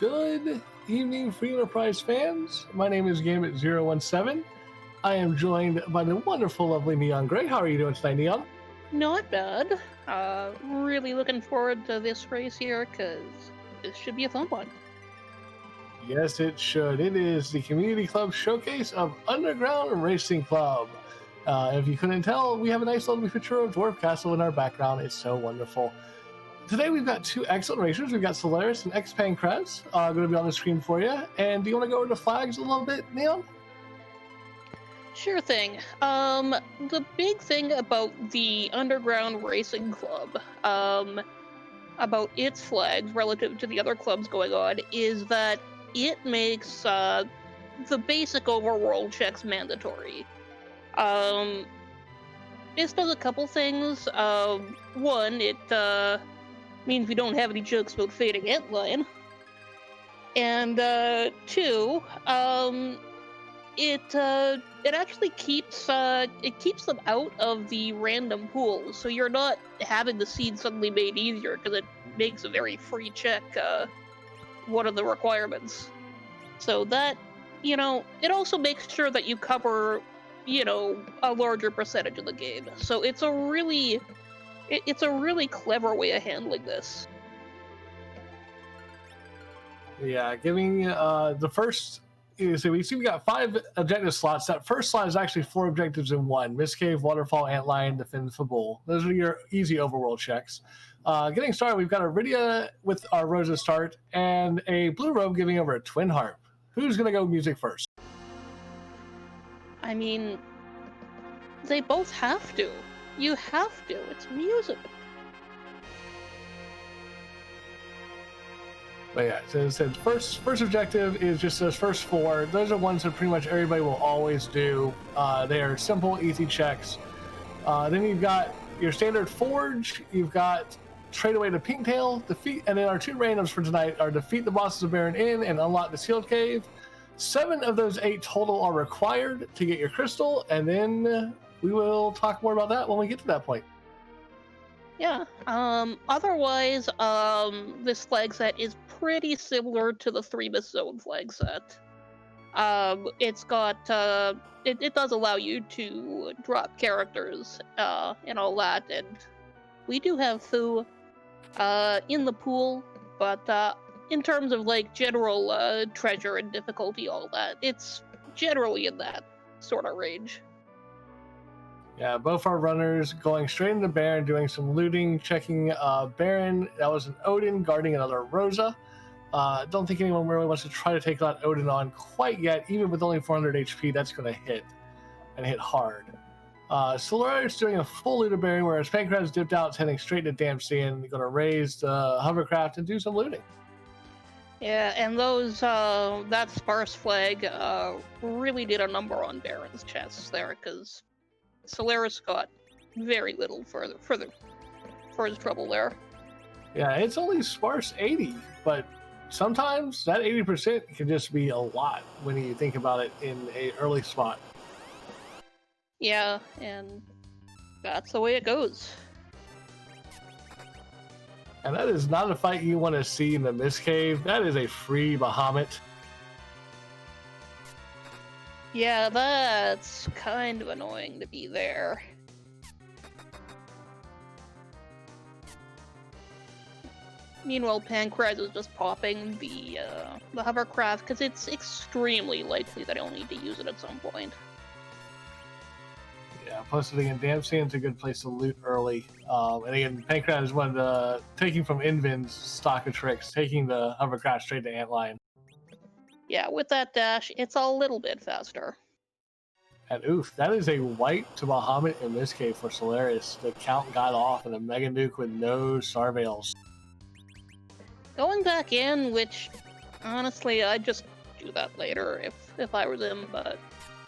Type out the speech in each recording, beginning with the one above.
Good evening, Free Enterprise fans. My name is Gambit017. I am joined by the wonderful, lovely Neon Gray. How are you doing tonight, Neon? Not bad. Really looking forward to this race here, because this should be a fun one. Yes, it should. It is the Community Club Showcase of Underground Racing Club. If you couldn't tell, we have a nice little picture of Dwarf Castle in our background. It's so wonderful. Today we've got two excellent racers. We've got Solaris and X Pancrez going to be on the screen for you. And do you want to go over the flags a little bit, Neon? Sure thing. The big thing about the Underground Racing Club, about its flags relative to the other clubs going on, is that it makes the basic overworld checks mandatory. This does a couple things. One, it means we don't have any jokes about fading antline. And two, it actually keeps them out of the random pools, so you're not having the seed suddenly made easier, because it makes a very free check one of the requirements. So that, it also makes sure that you cover, a larger percentage of the game. So it's a really clever way of handling this. Yeah, giving the first. So we see we got 5 objective slots. That first slot is actually 4 objectives in one: Mist Cave, Waterfall, Antline, Defend Fabul. Those are your easy overworld checks. Getting started, we've got Iridia with our Rosa start and a Blue Robe giving over a Twin Harp. Who's going to go music first? I mean, they both have to. You have to. It's music. But yeah, so it said first objective is just those first 4. Those are ones that pretty much everybody will always do. They are simple, easy checks. Then you've got your standard Forge. You've got Trade Away to Pinktail, defeat, and then our 2 randoms for tonight are defeat the bosses of Baron Inn and unlock the Sealed Cave. 7 of those 8 total are required to get your crystal, and then we will talk more about that when we get to that point. Yeah. Otherwise, this flag set is pretty similar to the 3 Miss Zone flag set. It's got, it does allow you to drop characters, and all that, and we do have Fu, in the pool, but, in terms of, general, treasure and difficulty, all that, it's generally in that sort of range. Yeah, both our runners going straight into Baron, doing some looting, checking Baron. That was an Odin guarding another Rosa. Don't think anyone really wants to try to take that Odin on quite yet. Even with only 400 HP, that's going to hit, and hit hard. Solaris doing a full loot of Baron, whereas Pancrez dipped out, heading straight to Damsian, going to raise the hovercraft and do some looting. Yeah, and those, that sparse flag really did a number on Baron's chests there, because Solaris got very little for his trouble there. Yeah, it's only sparse 80, but sometimes that 80% can just be a lot when you think about it in an early spot. Yeah, and that's the way it goes. And that is not a fight you want to see in the Mist Cave. That is a free Bahamut. Yeah, that's kind of annoying to be there. Meanwhile, Pancrez is just popping the hovercraft, because it's extremely likely that he'll need to use it at some point. Yeah, plus again, Damsian's a good place to loot early. And again, Pancrez is one of the, taking from Invin's stock of tricks, taking the hovercraft straight to Antline. Yeah, with that dash, it's a little bit faster. And oof, that is a wipe to Bahamut in this case for Solaris. The count got off and a Mega Nuke with no Sarveils. Going back in, which, honestly, I'd just do that later if I was him, but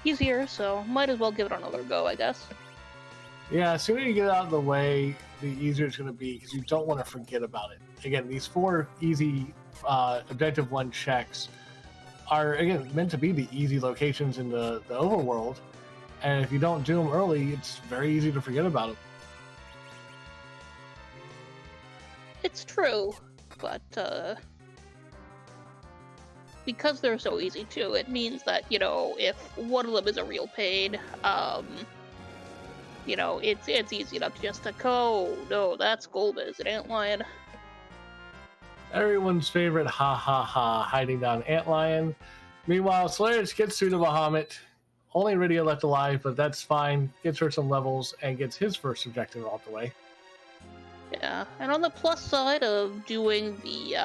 he's here, so might as well give it another go, I guess. Yeah, sooner you get it out of the way, the easier it's going to be, because you don't want to forget about it. Again, these 4 easy Objective 1 checks are, again, meant to be the easy locations in the overworld, and if you don't do them early, it's very easy to forget about them. It's true, but because they're so easy too, it means that, you know, if one of them is a real pain, you know, it's easy enough just to go, no, that's Golbez, it ain't lion. Everyone's favorite ha ha ha hiding down Antlion. Meanwhile, Solarius gets through the Bahamut. Only Rydia left alive, but that's fine. Gets her some levels and gets his first objective out the way. Yeah, and on the plus side of doing the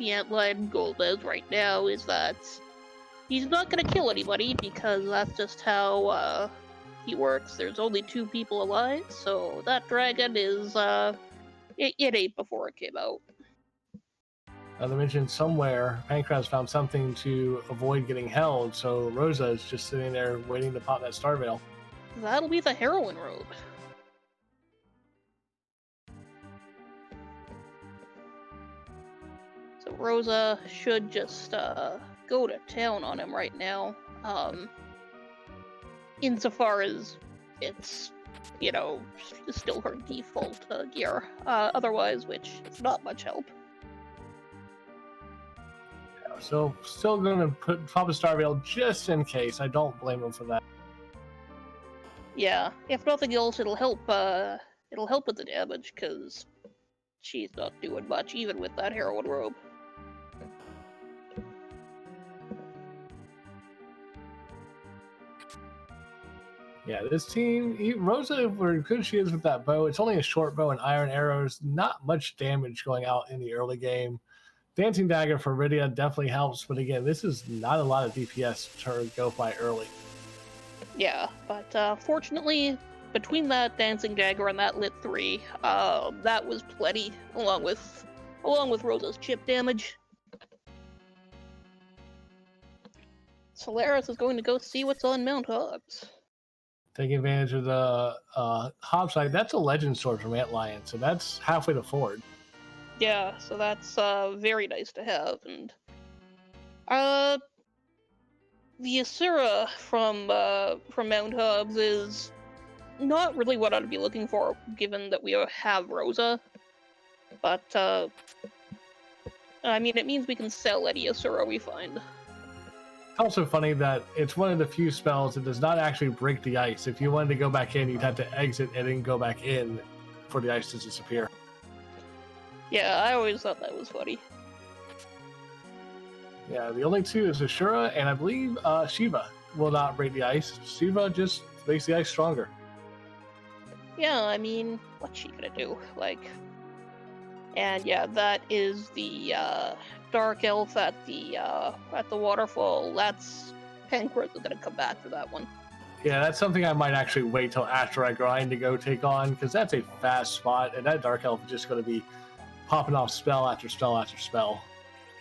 Antlion Golbez right now is that he's not gonna kill anybody because that's just how he works. There's only 2 people alive, so that dragon is it ate before it came out. They mentioned somewhere Pancras found something to avoid getting held, so Rosa is just sitting there waiting to pop that Star Veil. That'll be the heroine robe. So Rosa should just go to town on him right now. Insofar as it's, you know, still her default gear. Otherwise, which is not much help. So still going to pop a Star Veil just in case. I don't blame him for that. Yeah, if nothing else, it'll help. It'll help with the damage because she's not doing much, even with that heroine robe. Yeah, this team, Rosa, for good she is with that bow, it's only a short bow and iron arrows, not much damage going out in the early game. Dancing Dagger for Rydia definitely helps, but again, this is not a lot of DPS to go by early. Yeah, but fortunately, between that Dancing Dagger and that Lit 3, that was plenty, along with Rosa's chip damage. Solaris is going to go see what's on Mount Hobbs. Taking advantage of the Hobbs side, that's a legend sword from Antlion, so that's halfway to Ford. Yeah, so that's very nice to have, and the Asura from Mount Hobbs is not really what I'd be looking for, given that we have Rosa. But I mean, it means we can sell any Asura we find. It's also funny that it's one of the few spells that does not actually break the ice. If you wanted to go back in, you'd have to exit and then go back in for the ice to disappear. Yeah, I always thought that was funny. Yeah, the only 2 is Ashura, and I believe Shiva will not break the ice. Shiva just makes the ice stronger. Yeah, I mean, what's she gonna do? Like, and yeah, that is the Dark Elf at the waterfall. That's Pancras is gonna come back for that one. Yeah, that's something I might actually wait till after I grind to go take on, because that's a fast spot, and that Dark Elf is just going to be popping off spell after spell after spell.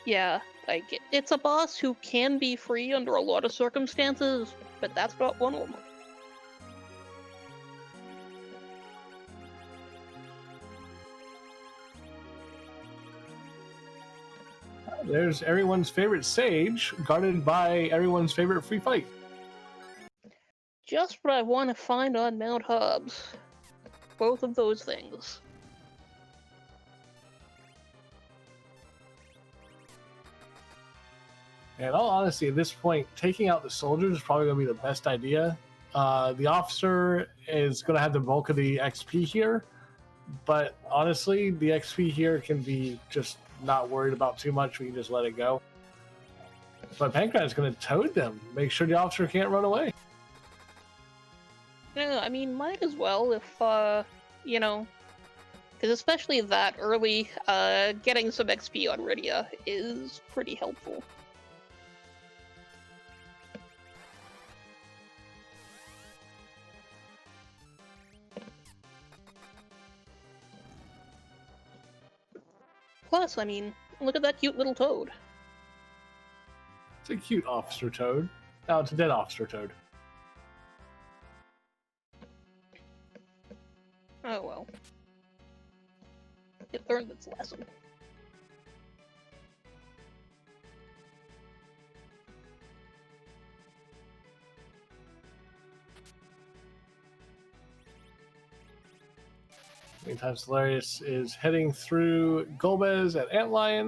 Yeah, like, it's a boss who can be free under a lot of circumstances, but that's not one of them. There's everyone's favorite Sage, guarded by everyone's favorite free fight. Just what I want to find on Mount Hobbs. Both of those things. And in all honesty, at this point, taking out the soldiers is probably going to be the best idea. The officer is going to have the bulk of the XP here, but honestly, the XP here can be just not worried about too much. We can just let it go. But Pancras is going to toad them, make sure the officer can't run away. Yeah, I mean, might as well if, you know, because especially that early, getting some XP on Rydia is pretty helpful. Plus, I mean, look at that cute little toad. It's a cute officer toad. No, it's a dead officer toad. Oh well. It learned its lesson. Meantime, Solarius is heading through Golbez at Antlion.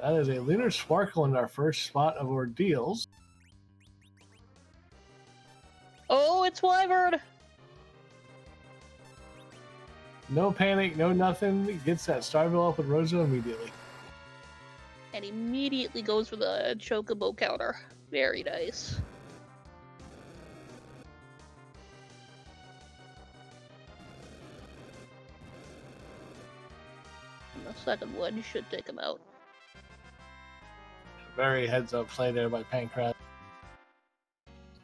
That is a Lunar Sparkle in our first spot of ordeals. Oh, it's Wyvern! No panic, no nothing. Gets that Starville up with Rosa immediately. And immediately goes for the Chocobo counter. Very nice. And the second one should take him out. Very heads up play there by Pancras.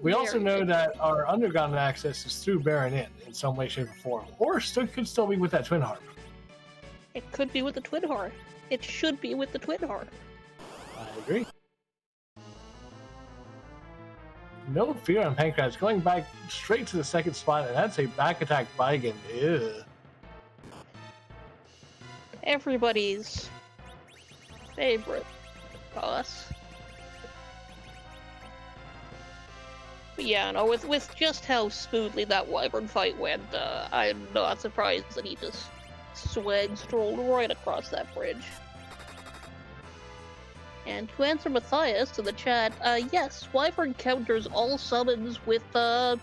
We Very also know good. that our underground access is through Baron Inn in some way, shape, or form. Or could still be with that Twin Harp. It could be with the Twin Heart. It should be with the Twin Heart. I agree. No fear on Pancras. Going back straight to the second spot, and that's a back attack Baigen. Ew. Everybody's favorite boss. But yeah, no, with just how smoothly that Wyvern fight went, I'm not surprised that he just strolled right across that bridge. And to answer Matthias in the chat, yes, Wyvern counters all summons with a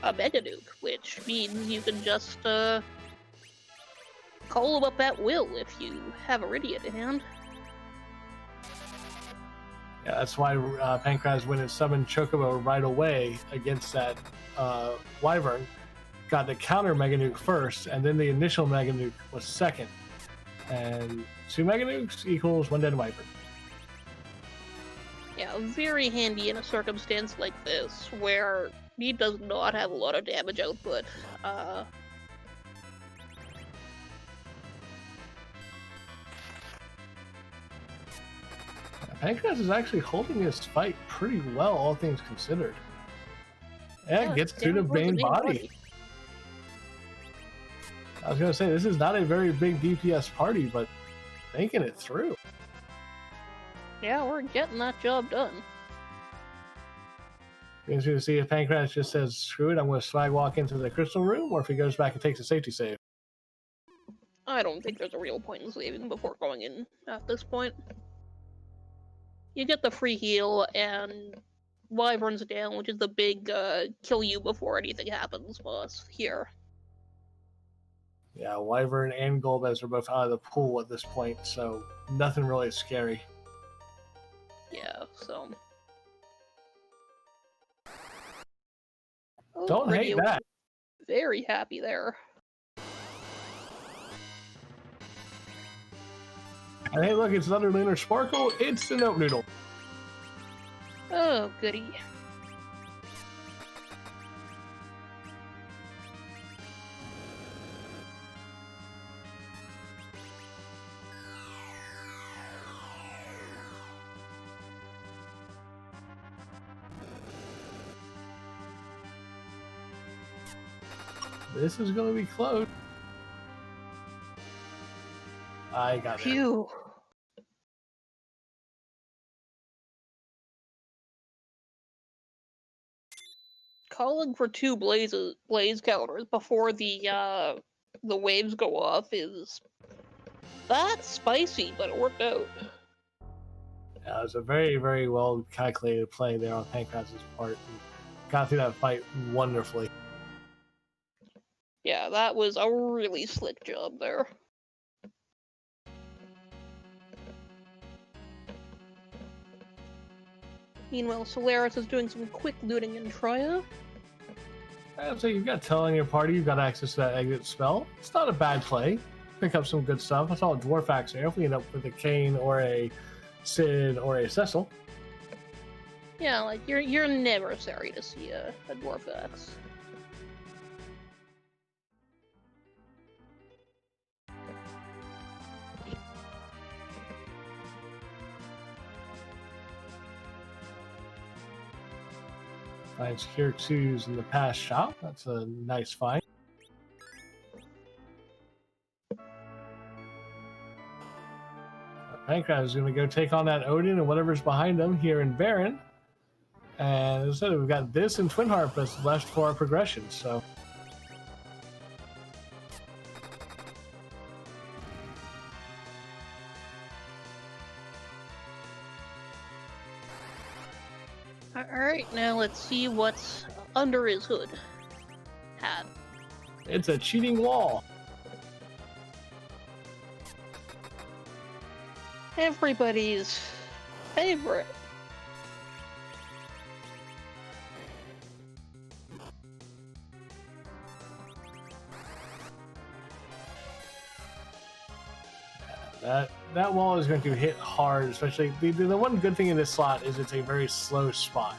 Mega Nuke, which means you can just call him up at will if you have Iridian in hand. Yeah, that's why Pancras went and summoned Chocobo right away against that Wyvern. Got the counter Mega Nuke first, and then the initial Mega Nuke was second. And 2 Mega Nukes equals 1 dead Wyvern. Yeah, very handy in a circumstance like this, where he does not have a lot of damage output. Pancras is actually holding his fight pretty well, all things considered. And gets through the main body. I was going to say, this is not a very big DPS party, but making it through. Yeah, we're getting that job done. You're going to see if Pancras just says, screw it, I'm going to swag walk into the crystal room, or if he goes back and takes a safety save. I don't think there's a real point in saving before going in at this point. You get the free heal, and Wyvern's down, which is the big kill you before anything happens boss here. Yeah, Wyvern and Golbez are both out of the pool at this point, so nothing really scary. Yeah, so... Don't hate that. Very happy there. And hey, look, it's another Lunar Sparkle. It's the Note Noodle. Oh, goody. This is going to be close. I got it. Phew. Calling for 2 blaze counters before the waves go off is that's spicy, but it worked out. Yeah, it was a very, very well calculated play there on Pancras' part. And got through that fight wonderfully. Yeah, that was a really slick job there. Meanwhile, Solaris is doing some quick looting in Troya. So you've got Tell in your party, you've got access to that exit spell. It's not a bad play. Pick up some good stuff. I saw a Dwarf Axe there. If we end up with a Kane or a Sid or a Cecil. Yeah, like you're never sorry to see a Dwarf Axe. Finds Cure 2s in the past shop. That's a nice find. Pancras is going to go take on that Odin and whatever's behind him here in Baron. And as I said, we've got this and Twin Harp that's left for our progression, so. Alright, now let's see what's under his hood. Hat. It's a cheating wall. Everybody's favorite. That wall is going to hit hard, especially the one good thing in this slot is it's a very slow spot.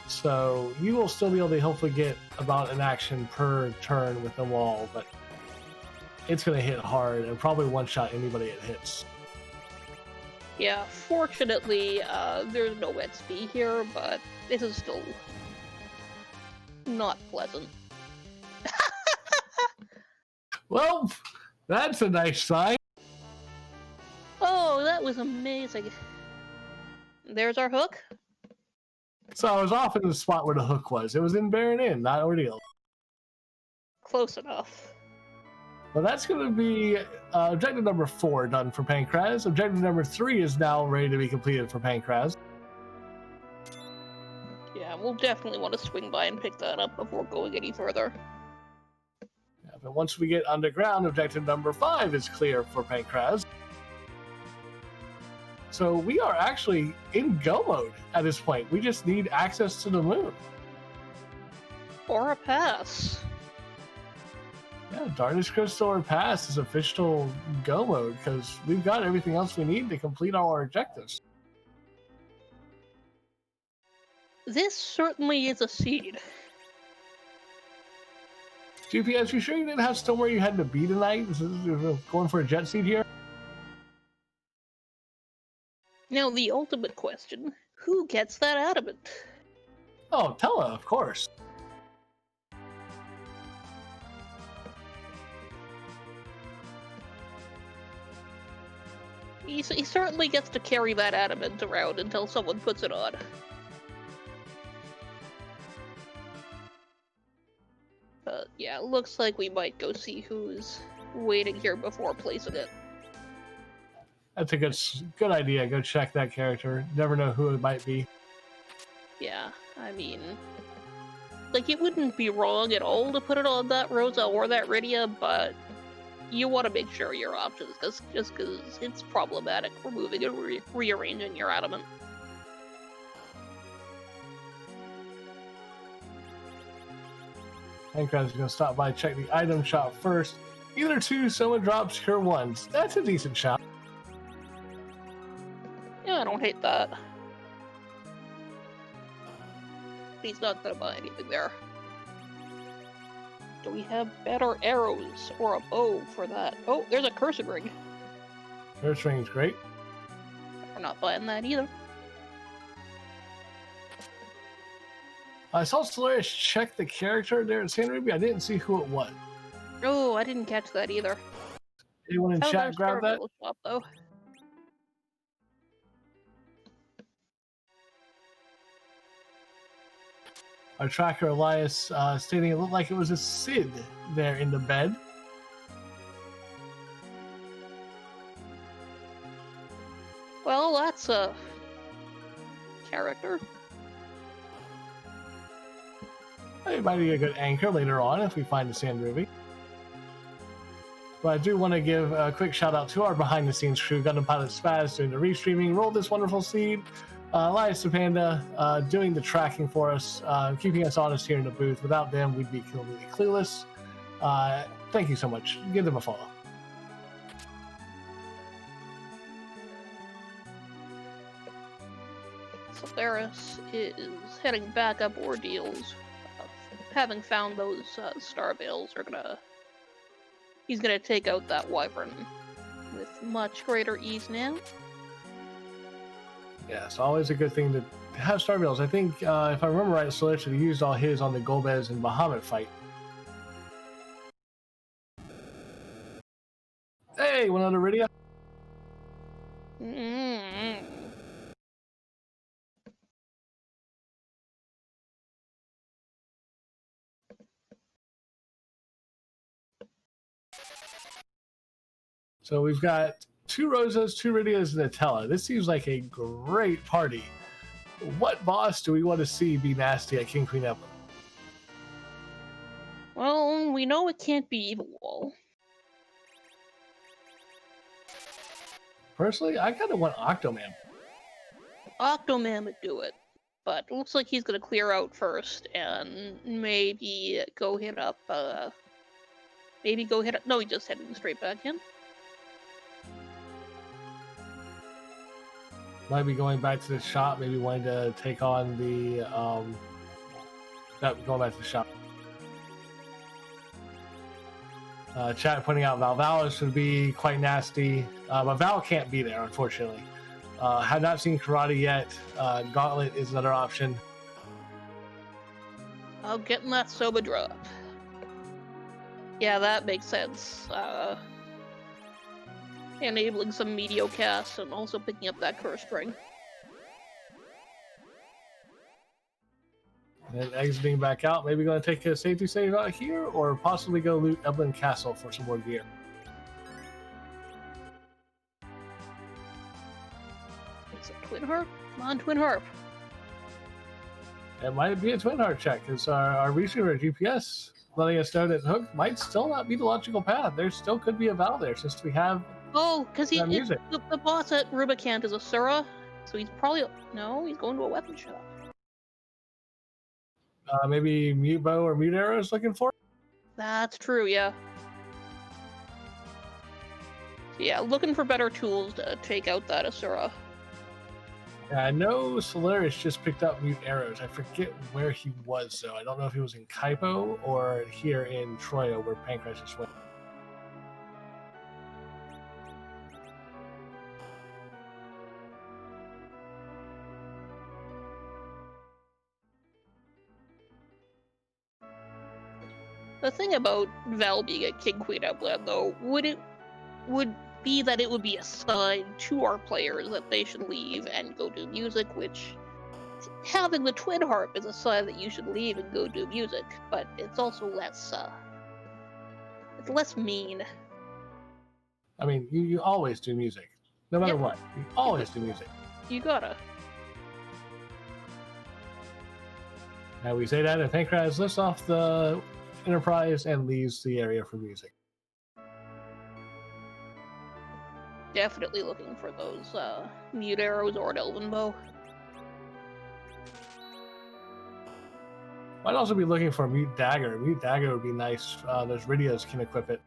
So you will still be able to hopefully get about an action per turn with the wall, but it's going to hit hard and probably one-shot anybody it hits. Yeah, fortunately, there's no XP here, but this is still not pleasant. Well, that's a nice sign. Oh, that was amazing. There's our hook. So I was off in the spot where the hook was. It was in Baron Inn, not Ordeal. Close enough. Well, that's going to be objective number 4 done for Pankraz. Objective number 3 is now ready to be completed for Pankraz. Yeah, we'll definitely want to swing by and pick that up before going any further. Yeah, but once we get underground, objective number 5 is clear for Pankraz. So we are actually in go mode at this point. We just need access to the moon. Or a pass. Yeah, Darkness Crystal or Pass is official go mode because we've got everything else we need to complete all our objectives. This certainly is a seed. GPS, you sure you didn't have somewhere you had to be tonight? Going for a jet seed here? Now, the ultimate question, who gets that adamant? Oh, Tella, of course. He certainly gets to carry that adamant around until someone puts it on. But yeah, looks like we might go see who's waiting here before placing it. That's a good idea. Go check that character. Never know who it might be. Yeah, I mean, like, it wouldn't be wrong at all to put it on that Rosa or that Rydia, but you want to make sure your options, just because it's problematic removing and rearranging your adamant. Pankraz is going to stop by, check the item shop first. Either 2 Soma drops, cure 1s. That's a decent shop. Yeah, I don't hate that. He's not gonna buy anything there. Do we have better arrows or a bow for that? Oh, there's a cursed ring. Cursed ring is great. We're not buying that either. I saw Solaris check the character there at San Ruby. I didn't see who it was. Oh, I didn't catch that either. Anyone in chat grab that? Shop, though. Our tracker Elias stating it looked like it was a Sid there in the bed. Well, that's a character. It might be a good anchor later on if we find the Sand Ruby. But I do want to give a quick shout out to our behind the scenes crew, Gundam Pilot Spaz doing the restreaming, Roll This Wonderful Seed, Elias the Panda doing the tracking for us, keeping us honest here in the booth. Without them, we'd be completely clueless. Thank you so much. Give them a follow. Solaris is heading back up Ordeals. Having found those star veils, he's gonna take out that wyvern with much greater ease now. Yeah, it's always a good thing to have star veils. I think, if I remember right, Solaris had used all his on the Golbez and Bahamut fight. Hey, one on Iridia. So we've got 2 Rosas, 2 Ridias, and a Tella. This seems like a great party. What boss do we want to see be nasty at King Queen Emblem? Well, we know it can't be Evil Wall. Personally, I kind of want Octoman. Octoman would do it, but it looks like he's gonna clear out first and maybe go hit up. Maybe go hit up. No, he just heading straight back in. Might be going back to the shop, maybe wanting to take on the going back to the shop. Chat pointing out Valvalis would be quite nasty, but Val can't be there, unfortunately. Have not seen Karate yet. Gauntlet is another option. Oh, getting that Soba drop. Yeah, that makes sense. Enabling some Medio cast and also picking up that curse string. And exiting back out, maybe going to take a safety save out here, or possibly go loot Evelyn Castle for some more gear. It's a Twin Harp? Come on, Twin Harp. It might be a Twin Heart check, because our receiver GPS letting us know that Hook might still not be the logical path. There still could be a Val there, since we have because the boss at Rubicant is Asura, so he's probably he's going to a weapon shop. Maybe Mute Bow or Mute Arrow is looking for. That's true, yeah. So yeah, looking for better tools to take out that Asura. I know Solaris just picked up Mute Arrows. I forget where he was, though. I don't know if he was in Kaipo or here in Troya, where Pancras is went. The thing about Val being a King Queen Emblem, though, would be that it would be a sign to our players that they should leave and go do music, which having the Twin Harp is a sign that you should leave and go do music, but it's also less it's less mean. I mean, you always do music, no matter what. You always do music. You gotta. Now we say that, and Pancras lifts off the Enterprise and leaves the area for music. Definitely looking for those Mute Arrows or an Elven Bow. Might also be looking for a Mute Dagger. Mute Dagger would be nice. Those Rydias can equip it.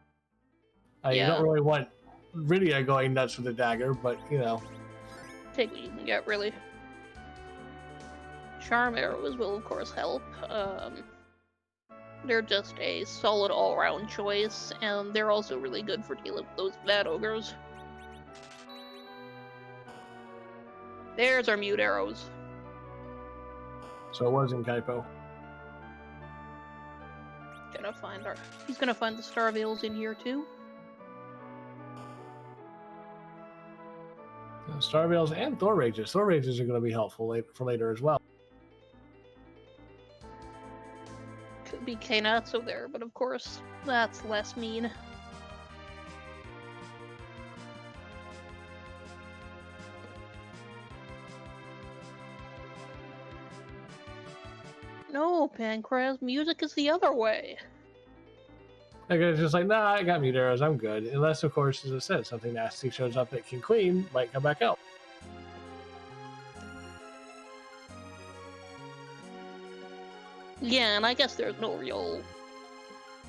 You don't really want Rydia going nuts with the dagger, but, you know. Take what you can get, really. Charm Arrows will, of course, help. They're just a solid all-around choice, and they're also really good for dealing with those bad ogres. There's our Mute Arrows. So it was in Kaipo. He's gonna find the Star Veils in here too. Star Veils and Thor Rages. Thor Rages are going to be helpful for later as well. Could be Kainatsu there, but of course, that's less mean. No, Pancras, music is the other way. Like, it's just like, nah, I got Mute Arrows, I'm good. Unless, of course, as I said, something nasty shows up at King Queen, might come back out. Yeah, and I guess there's no real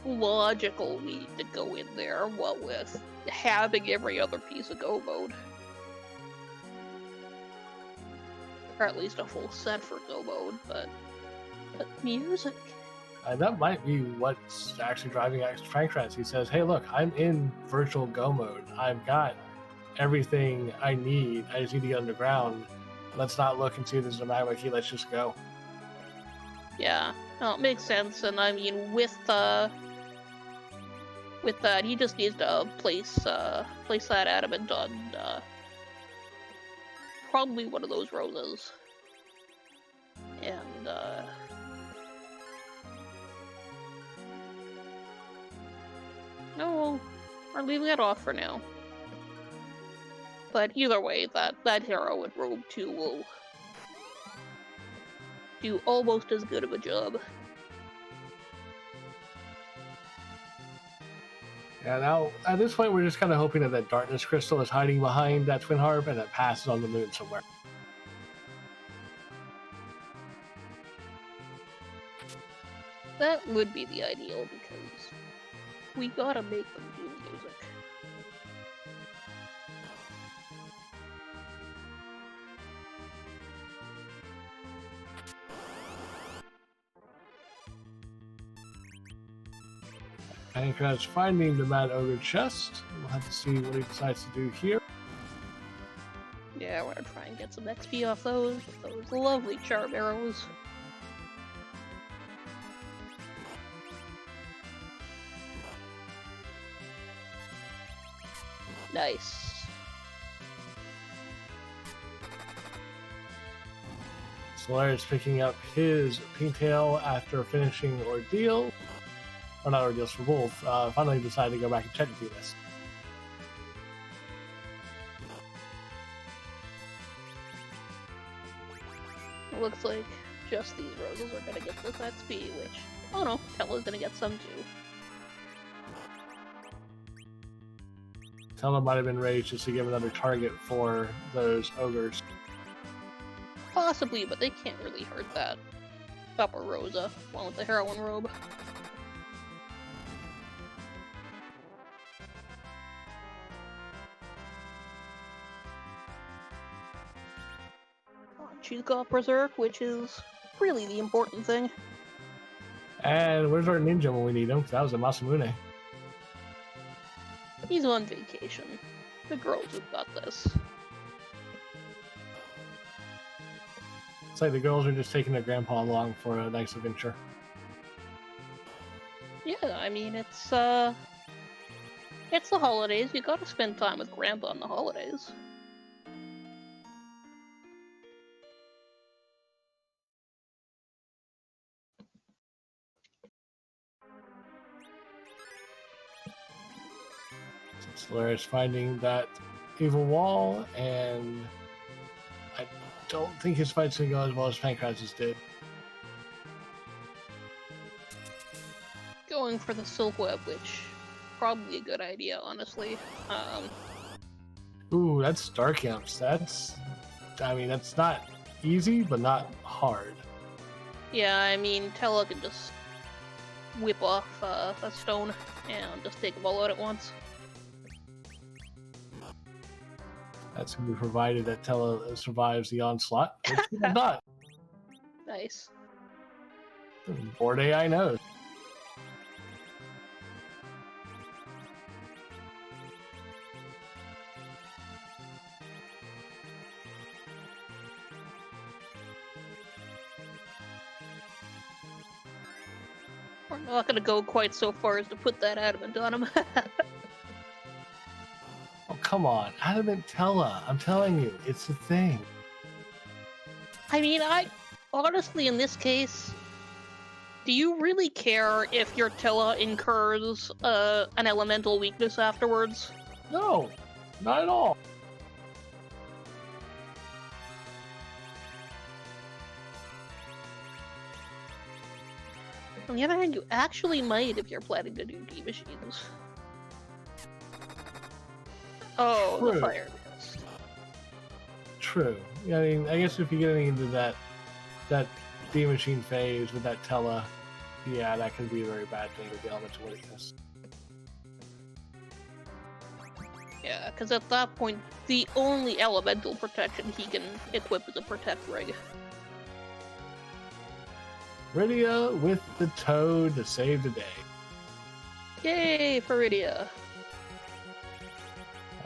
logical need to go in there, what with having every other piece of Go mode. Or at least a full set for Go mode, but music. That might be what's actually driving Pancras. He says, hey, look, I'm in virtual Go mode. I've got everything I need. I just need to get underground. Let's not look and see if there's a magma key. Let's just go. Yeah, no, it makes sense. And I mean, with that, he just needs to place that adamant on probably one of those roses. And no, we're leaving it off for now. But either way, that hero in Robe 2 do almost as good of a job. Yeah, now at this point we're just kind of hoping that darkness crystal is hiding behind that twin harp and it passes on the moon somewhere. That would be the ideal, because we gotta make them do music. Pancrat's finding the Mad Ogre chest. We'll have to see what he decides to do here. Yeah, we're gonna try and get some XP off those lovely charm arrows. Nice. Solaris picking up his Pintail after finishing Ordeal. Or not Ordeals for Wolf. Finally decided to go back and check to do this. It looks like just these roses are gonna get this XP, which, oh no, Tella's gonna get some too. Tella might have been raised just to give another target for those ogres. Possibly, but they can't really hurt that upper Rosa, one with the heroine robe. She's got Berserk, which is really the important thing. And where's our ninja when we need him? 'Cause that was a Masamune. He's on vacation. The girls have got this. It's like the girls are just taking their grandpa along for a nice adventure. Yeah, I mean, it's the holidays. You gotta spend time with Grandpa on the holidays. Solaris finding that evil wall, and I don't think his fight's gonna go as well as Pancrat's did. Going for the silk web, which probably a good idea, honestly. Ooh, that's Dark Imps. That's not easy, but not hard. Yeah, I mean, Tella can just whip off a stone and just take them all out at once. That's going to be provided that Tella survives the onslaught, which she does not. Nice. Board AI knows. We're not gonna go quite so far as to put that adamant on him. Oh, come on. Adamant Tella. I'm telling you, it's a thing. I mean, honestly, in this case, do you really care if your Tella incurs an elemental weakness afterwards? No, not at all. On the other hand, you actually might if you're planning to do D-Machines. Oh, True. the fire mist. True. I mean, I guess if you're getting into that D-Machine phase with that Tella, yeah, that could be a very bad thing with the elemental weakness. Yeah, because at that point, the only elemental protection he can equip is a Protect Rig. Rydia with the toad to save the day. Yay, for Rydia.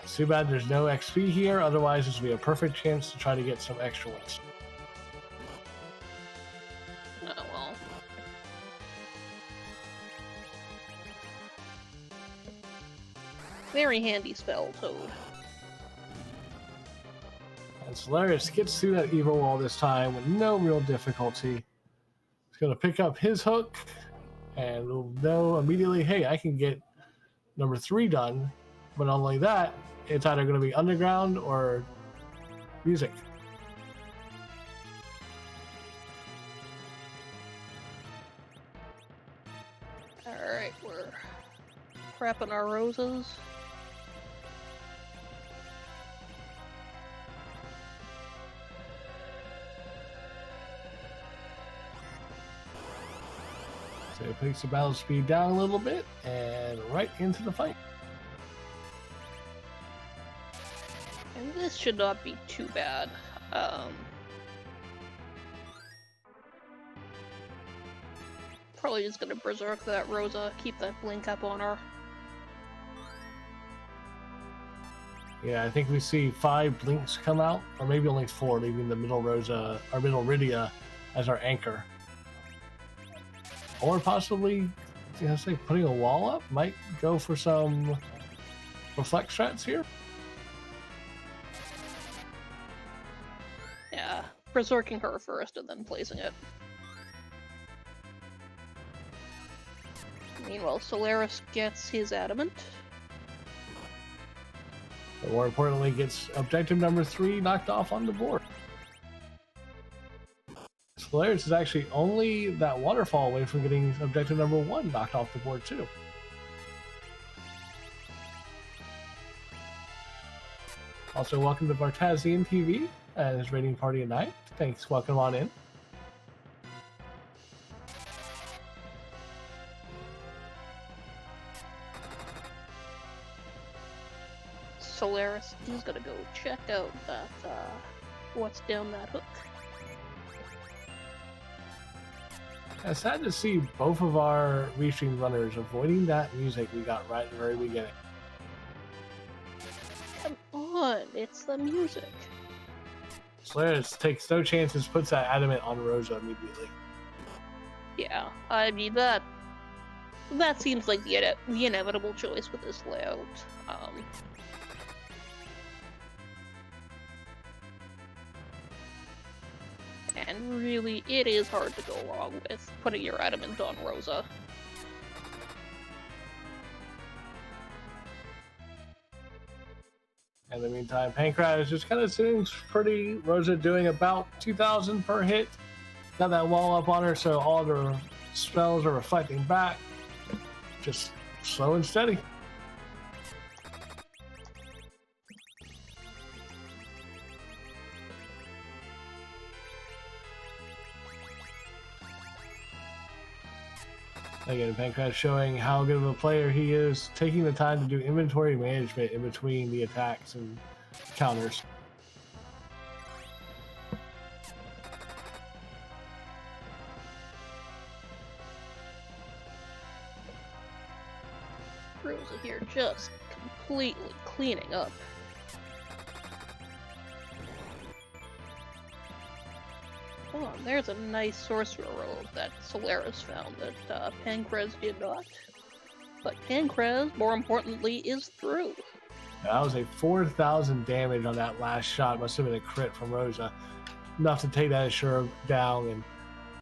It's too bad there's no XP here, otherwise this would be a perfect chance to try to get some extra ones. Oh well. Very handy spell, Toad. And Solaris gets through that evil wall this time with no real difficulty. He's going to pick up his hook, and we'll know immediately, hey, I can get number 3 done, but not only that, it's either going to be underground or music. trapping our roses. So it takes the battle speed down a little bit and right into the fight. And this should not be too bad. Probably just gonna berserk that Rosa, keep that blink up on her. Yeah, I think we see 5 blinks come out, or maybe only 4, leaving the middle Rosa, or middle Rydia as our anchor. Or possibly, putting a wall up might go for some reflect strats here. Yeah, berserking her first and then placing it. Meanwhile, Solaris gets his adamant. But more importantly, gets objective number 3 knocked off on the board. Solaris is actually only that waterfall away from getting objective number 1 knocked off the board too. Also, welcome to Bartazian TV and his raiding party at night. Thanks, welcome on in. Solaris is gonna go check out that what's down that hook. It's sad to see both of our restream runners avoiding that music we got right at the very beginning. Come on, it's the music. Solaris takes no chances, puts that adamant on Rosa immediately. Yeah, I mean that seems like the inevitable choice with this layout. And really, it is hard to go wrong with putting your adamant on Rosa. In the meantime, Pancrat is just kind of sitting pretty. Rosa doing about 2,000 per hit. Got that wall up on her, so all her spells are reflecting back. Just slow and steady. Again, Pancrat showing how good of a player he is, taking the time to do inventory management in between the attacks and counters. Rosa here just completely cleaning up. Oh, there's a nice sorcerer robe that Solaris found that Pancrez did not. But Pancrez, more importantly, is through. That was a 4,000 damage on that last shot. Must have been a crit from Rosa. Enough to take that Ashura down, and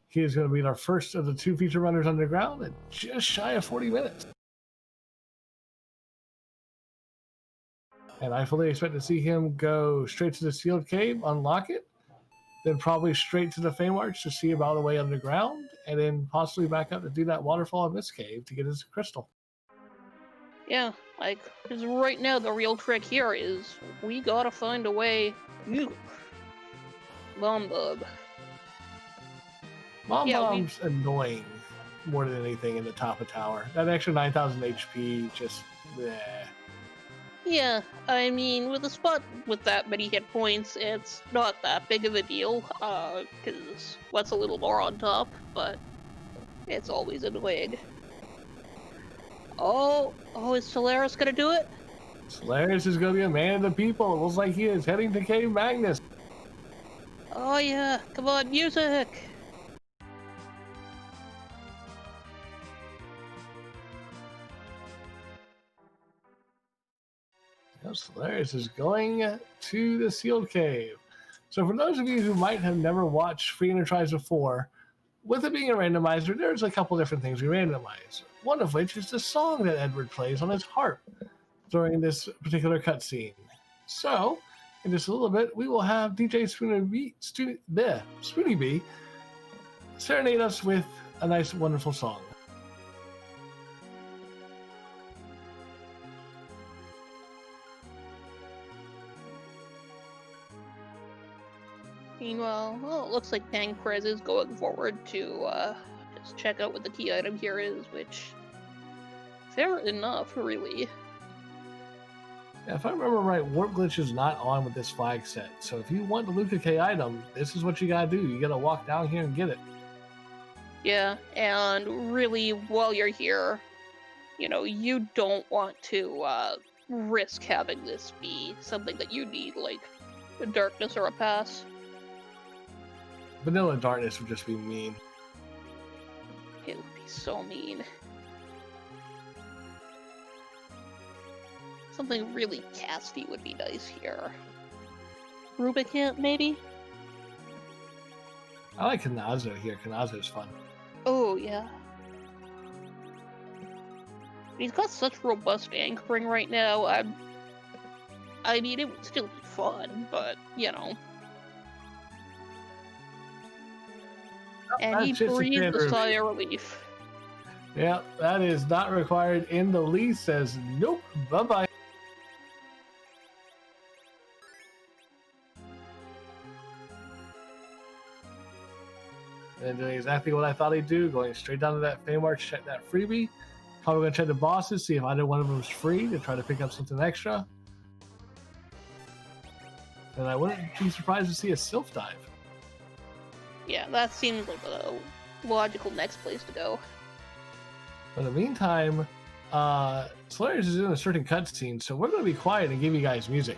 he is going to be our first of the 2 feature runners underground at just shy of 40 minutes. And I fully expect to see him go straight to the sealed cave, unlock it, then probably straight to the Fame Arch to see about the way underground, and then possibly back up to do that waterfall in this cave to get his crystal. Yeah, like, because right now the real trick here is we gotta find a way. Bombub. Bomb's annoying more than anything in the top of tower. That extra 9,000 HP just bleh. Yeah, I mean, with a spot with that many hit points, it's not that big of a deal, because what's a little more on top, but it's always annoying. Oh, is Solaris gonna do it? Solaris is going to be a man of the people. It looks like he is heading to Cave Magnus. Oh yeah, come on, music! Solaris is going to the sealed cave. So for those of you who might have never watched Free Enterprise before, with it being a randomizer, there's a couple different things we randomize. One of which is the song that Edward plays on his harp during this particular cutscene. So, in just a little bit, we will have DJ Spoony B serenade us with a nice, wonderful song. Meanwhile, well, it looks like Pancrase is going forward to just check out what the key item here is, which fair enough, really. Yeah, if I remember right, Warp Glitch is not on with this flag set. So if you want the Luca K item, this is what you gotta do. You gotta walk down here and get it. Yeah, and really, while you're here, you know, you don't want to risk having this be something that you need, like a darkness or a pass. Vanilla Darkness would just be mean. It would be so mean. Something really casty would be nice here. Rubicant, maybe? I like Kanazo here. Kanazo is fun. Oh, yeah. He's got such robust anchoring right now. I mean, it would still be fun, but, you know. And he breathed a sigh of relief. Yeah, that is not required in the lease. Says, nope, bye-bye. And doing exactly what I thought he'd do, going straight down to that Feymarch, check that freebie. Probably going to check the bosses, see if either one of them was free to try to pick up something extra. And I wouldn't be surprised to see a Sylph Dive. Yeah, that seems like a logical next place to go. But in the meantime, Solarius is in a certain cutscene, so we're going to be quiet and give you guys music.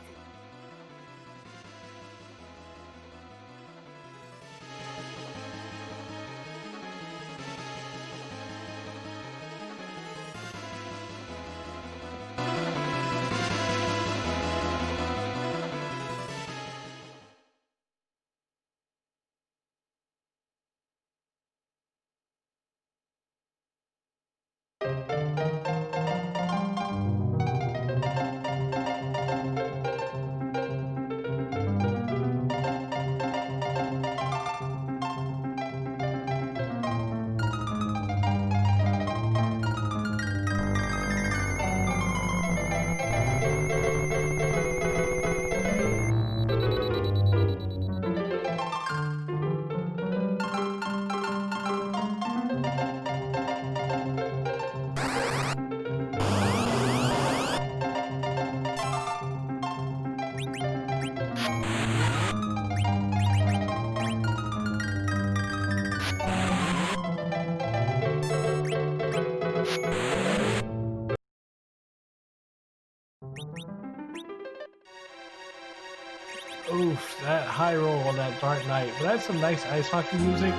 Oof, that high roll on that Dark Knight. But that's some nice ice hockey music.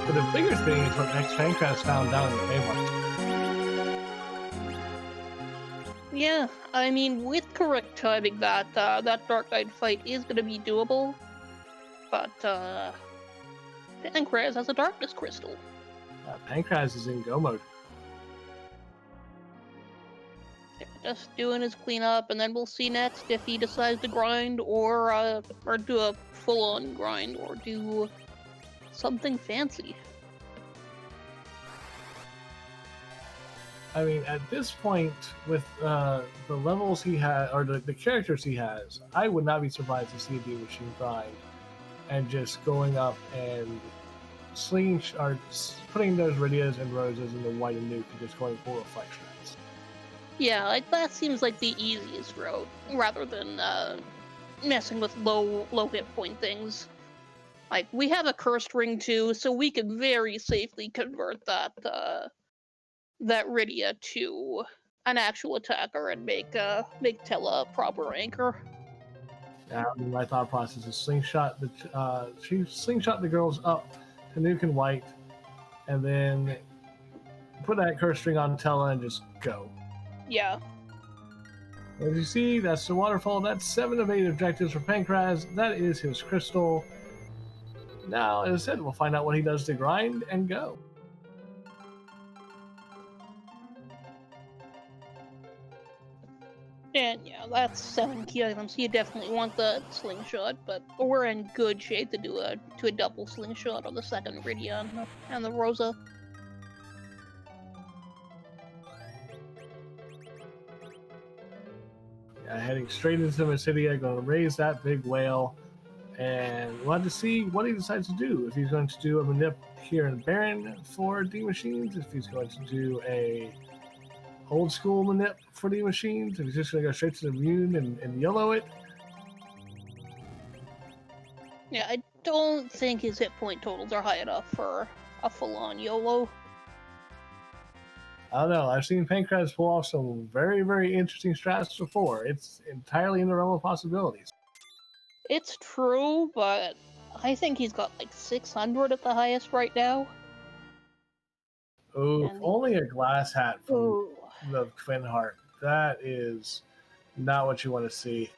But the bigger thing is what X Pancras found down in the Feymarch. Yeah, I mean, with correct timing, that Dark Knight fight is going to be doable. But Pancrase has a Darkness Crystal. Pancras is in go mode. Just doing his cleanup, and then we'll see next if he decides to grind or do a full-on grind or do something fancy. I mean, at this point, with the levels he has, or the characters he has, I would not be surprised to see a D Machine grind and just going up and slinging or putting those Rydias and Roses in the white and nuke and just going full reflections. Yeah, like that seems like the easiest route, rather than messing with low hit point things. Like, we have a cursed ring too, so we can very safely convert that Rydia to an actual attacker and make Tella a proper anchor. My thought process is slingshot the girls up to nuke and white, and then put that curse string on Tella and just go. Yeah. As you see, that's the waterfall. That's 7 of 8 objectives for Pancras. That is his crystal. Now, as I said, we'll find out what he does to grind and go. And yeah, that's 7 key items. You definitely want the slingshot, but we're in good shape to do a double slingshot on the second Rydia and the Rosa. Heading straight into Mysidia, going to raise that big whale. And we'll have to see what he decides to do. If he's going to do a manip here in Baron for D machines, if he's going to do a old school manip for D machines, if he's just going to go straight to the immune and yellow it. Yeah, I don't think his hit point totals are high enough for a full-on YOLO. I don't know. I've seen Pancrase pull off some very, very interesting strats before. It's entirely in the realm of possibilities. It's true, but I think he's got like 600 at the highest right now. Oh, And only a glass hat from ooh. the Twin Heart. That is not what you want to see.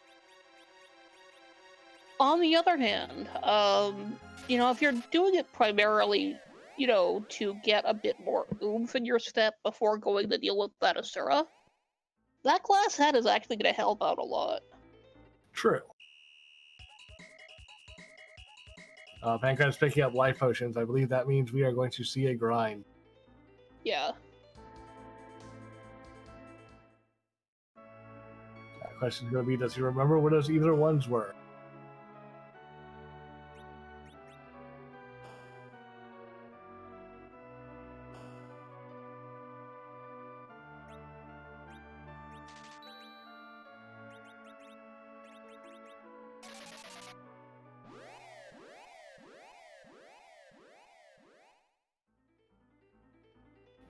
On the other hand, you know, if you're doing it primarily, you know, to get a bit more oomph in your step before going to deal with that Asura, that glass hat is actually going to help out a lot. True. Pancrase picking up life potions. I believe that means we are going to see a grind. Yeah. That question is going to be, does he remember what those either ones were?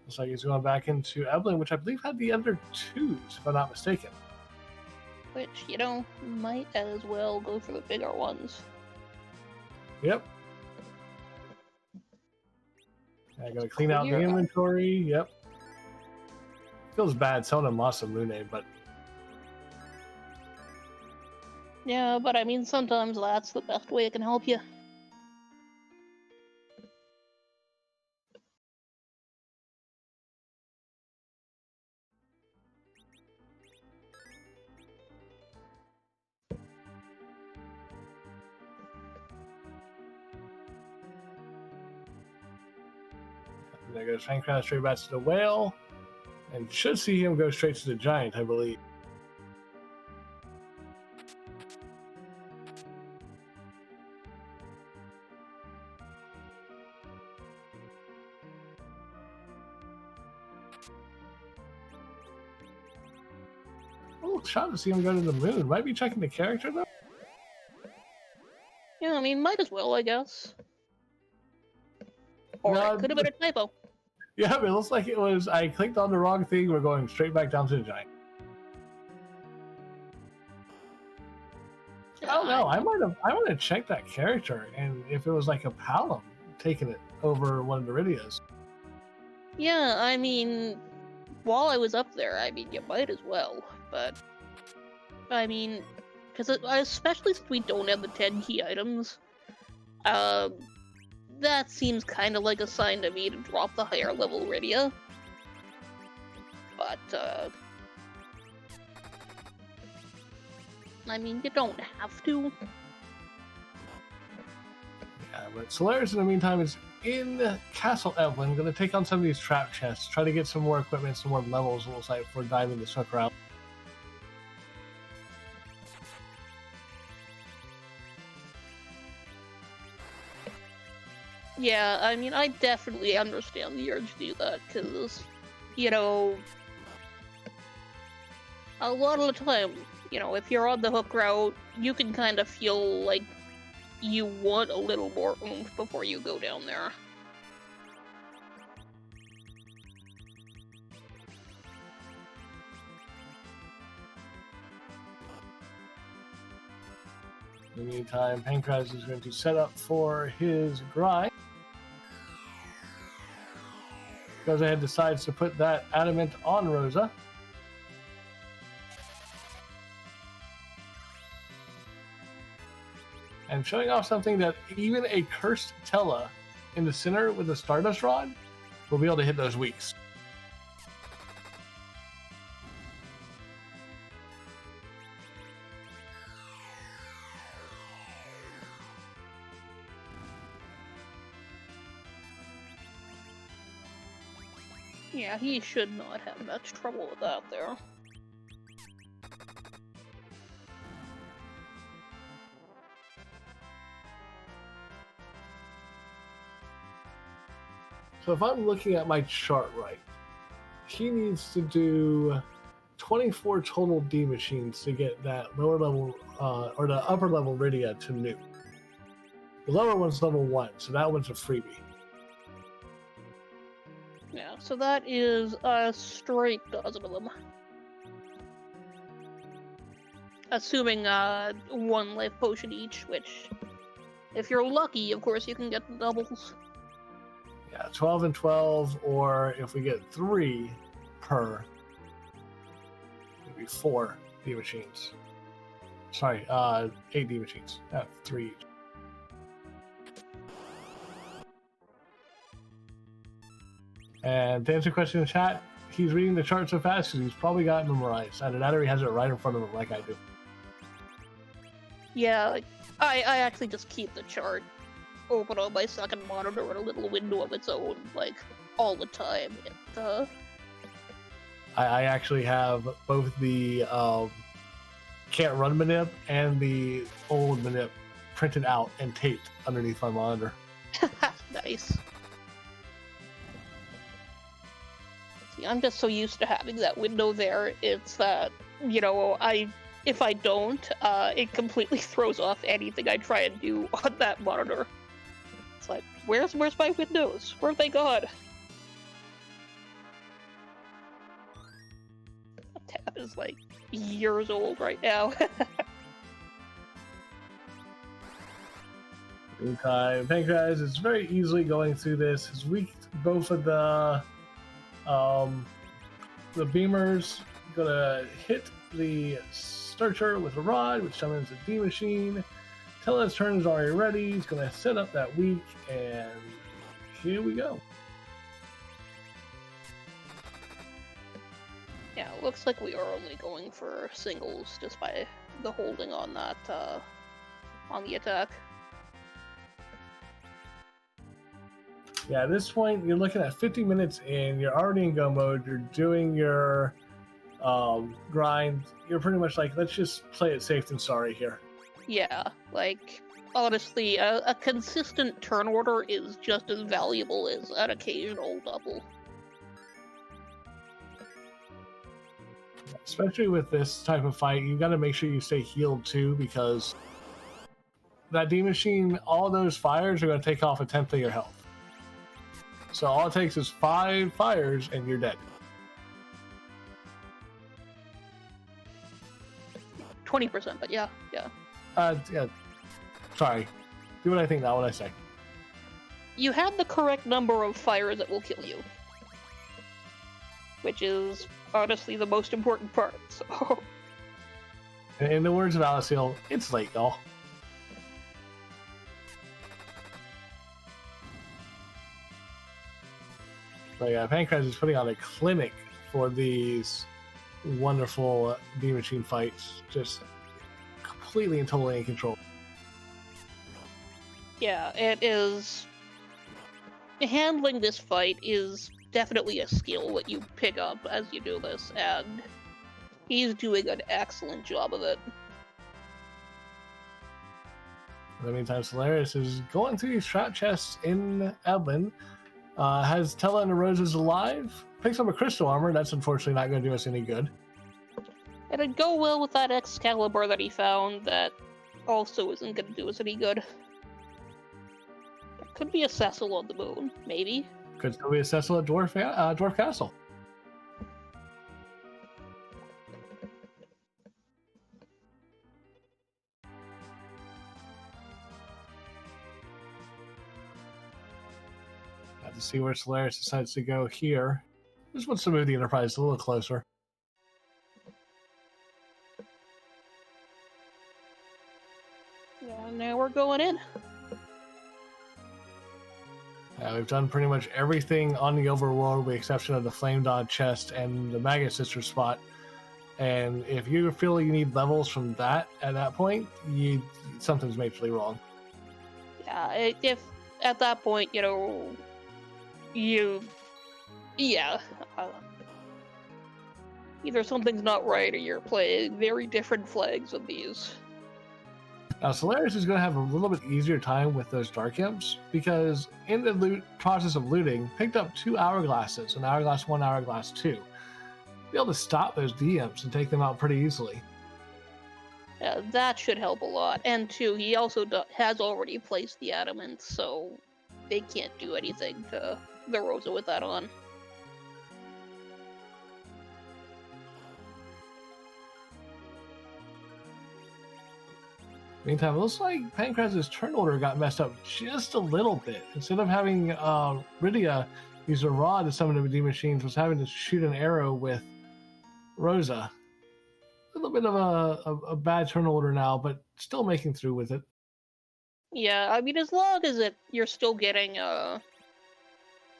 Looks like he's going back into Evelyn, which I believe had the under twos, if I'm not mistaken. Which, you know, might as well go for the bigger ones. Yep. I gotta clean out the inventory. Yep. Feels bad selling a Masamune, but yeah, but I mean, sometimes that's the best way it can help you. there goes Pancrase straight back to the whale. And should see him go straight to the giant, I believe. Oh, shot to see him go to the moon. Might be checking the character though. Yeah, I mean, might as well, I guess. Or No, it could have been a typo. Yeah, it looks like it was. I clicked on the wrong thing. We're going straight back down to the giant. I don't know. I might have checked that character, and if it was like a Palom taking it over one of the Iridias. Yeah, I mean, while I was up there, I mean, you might as well. But, I mean, because especially since we don't have the 10 key items, that seems kind of like a sign to me to drop the higher level Iridia. But, I mean, you don't have to. Yeah, but Solaris in the meantime is in Castle Evelyn, going to take on some of these trap chests, try to get some more equipment, some more levels, it looks like, for diving the Sucker out. Yeah, I mean, I definitely understand the urge to do that, because, you know, a lot of the time, you know, if you're on the hook route, you can kind of feel like you want a little more oomph before you go down there. In the meantime, Pancrase is going to set up for his grind. Goes ahead, decides to put that adamant on Rosa. And showing off something that even a cursed Tella in the center with the Stardust Rod will be able to hit those weaks. Yeah, he should not have much trouble with that there. So if I'm looking at my chart right, he needs to do 24 total D machines to get that lower level or the upper level Rydia to new. The lower one's level 1, so that one's a freebie. Yeah, so that is a straight dozen of them. Assuming 1 life potion each, which, if you're lucky, of course, you can get the doubles. Yeah, 12 and 12, or if we get 3 per, maybe 4 D machines. Sorry, 8 D machines. 3 each. And to answer your question in the chat, he's reading the chart so fast because he's probably got it memorized. Either that or he has it right in front of him like I do. Yeah, like, I actually just keep the chart open on my second monitor in a little window of its own, like, all the time. I actually have both the can't run manip and the old manip printed out and taped underneath my monitor. Nice. See, I'm just so used to having that window there, it's that, you know, if I don't, it completely throws off anything I try and do on that monitor. It's like, where's my windows? Where have they gone? The tab is like years old right now. Okay, thank you guys. It's very easily going through this. His weak, both of the beamers gonna hit the Starcher with a rod, which summons a D machine. Till his turn is already ready. He's gonna set up that weak, and here we go. Yeah, it looks like we are only going for singles just by the holding on that on the attack. Yeah, at this point, you're looking at 50 minutes in. You're already in go mode. You're doing your grind. You're pretty much like, let's just play it safe than sorry here. Yeah, like, honestly, a consistent turn order is just as valuable as an occasional double. Especially with this type of fight, you got to make sure you stay healed too, because that D machine, all those fires are going to take off a tenth of your health. So all it takes is 5 fires and you're dead. 20%, but yeah. Yeah. Sorry. Do what I think, not what I say. You have the correct number of fires that will kill you. Which is honestly the most important part, so... In the words of Aliceal, it's late, y'all. But yeah, Pancras is putting on a clinic for these wonderful D machine fights. Just completely and totally in control. Yeah, it is... Handling this fight is definitely a skill that you pick up as you do this, and he's doing an excellent job of it. In the meantime, Solaris is going through these trap chests in Edlin. Has Tella and the Roses alive. Picks up a crystal armor. That's unfortunately not going to do us any good. It'd go well with that Excalibur that he found that also isn't going to do us any good. There could be a Cecil on the moon, maybe. Could still be a Cecil at Dwarf Castle. To see where Solaris decides to go here. Just wants to move the Enterprise a little closer. Yeah, now we're going in. We've done pretty much everything on the overworld with the exception of the Flame Dog chest and the Maggot Sister spot. And if you feel you need levels from that at that point, something's majorly wrong. Yeah, if at that point, you know, either something's not right or you're playing very different flags of these. Now, Solaris is going to have a little bit easier time with those Dark Imps because in the process of looting, picked up 2 Hourglasses, an Hourglass 1, Hourglass 2. Be able to stop those D-Imps and take them out pretty easily. Yeah, that should help a lot. And 2, he also has already placed the Adamant, so they can't do anything to the Rosa with that on. Meantime, it looks like Pancraz's turn order got messed up just a little bit. Instead of having Rydia use a rod to summon the D machines, was having to shoot an arrow with Rosa. A little bit of a bad turn order now, but still making through with it. Yeah, I mean, as long as you're still getting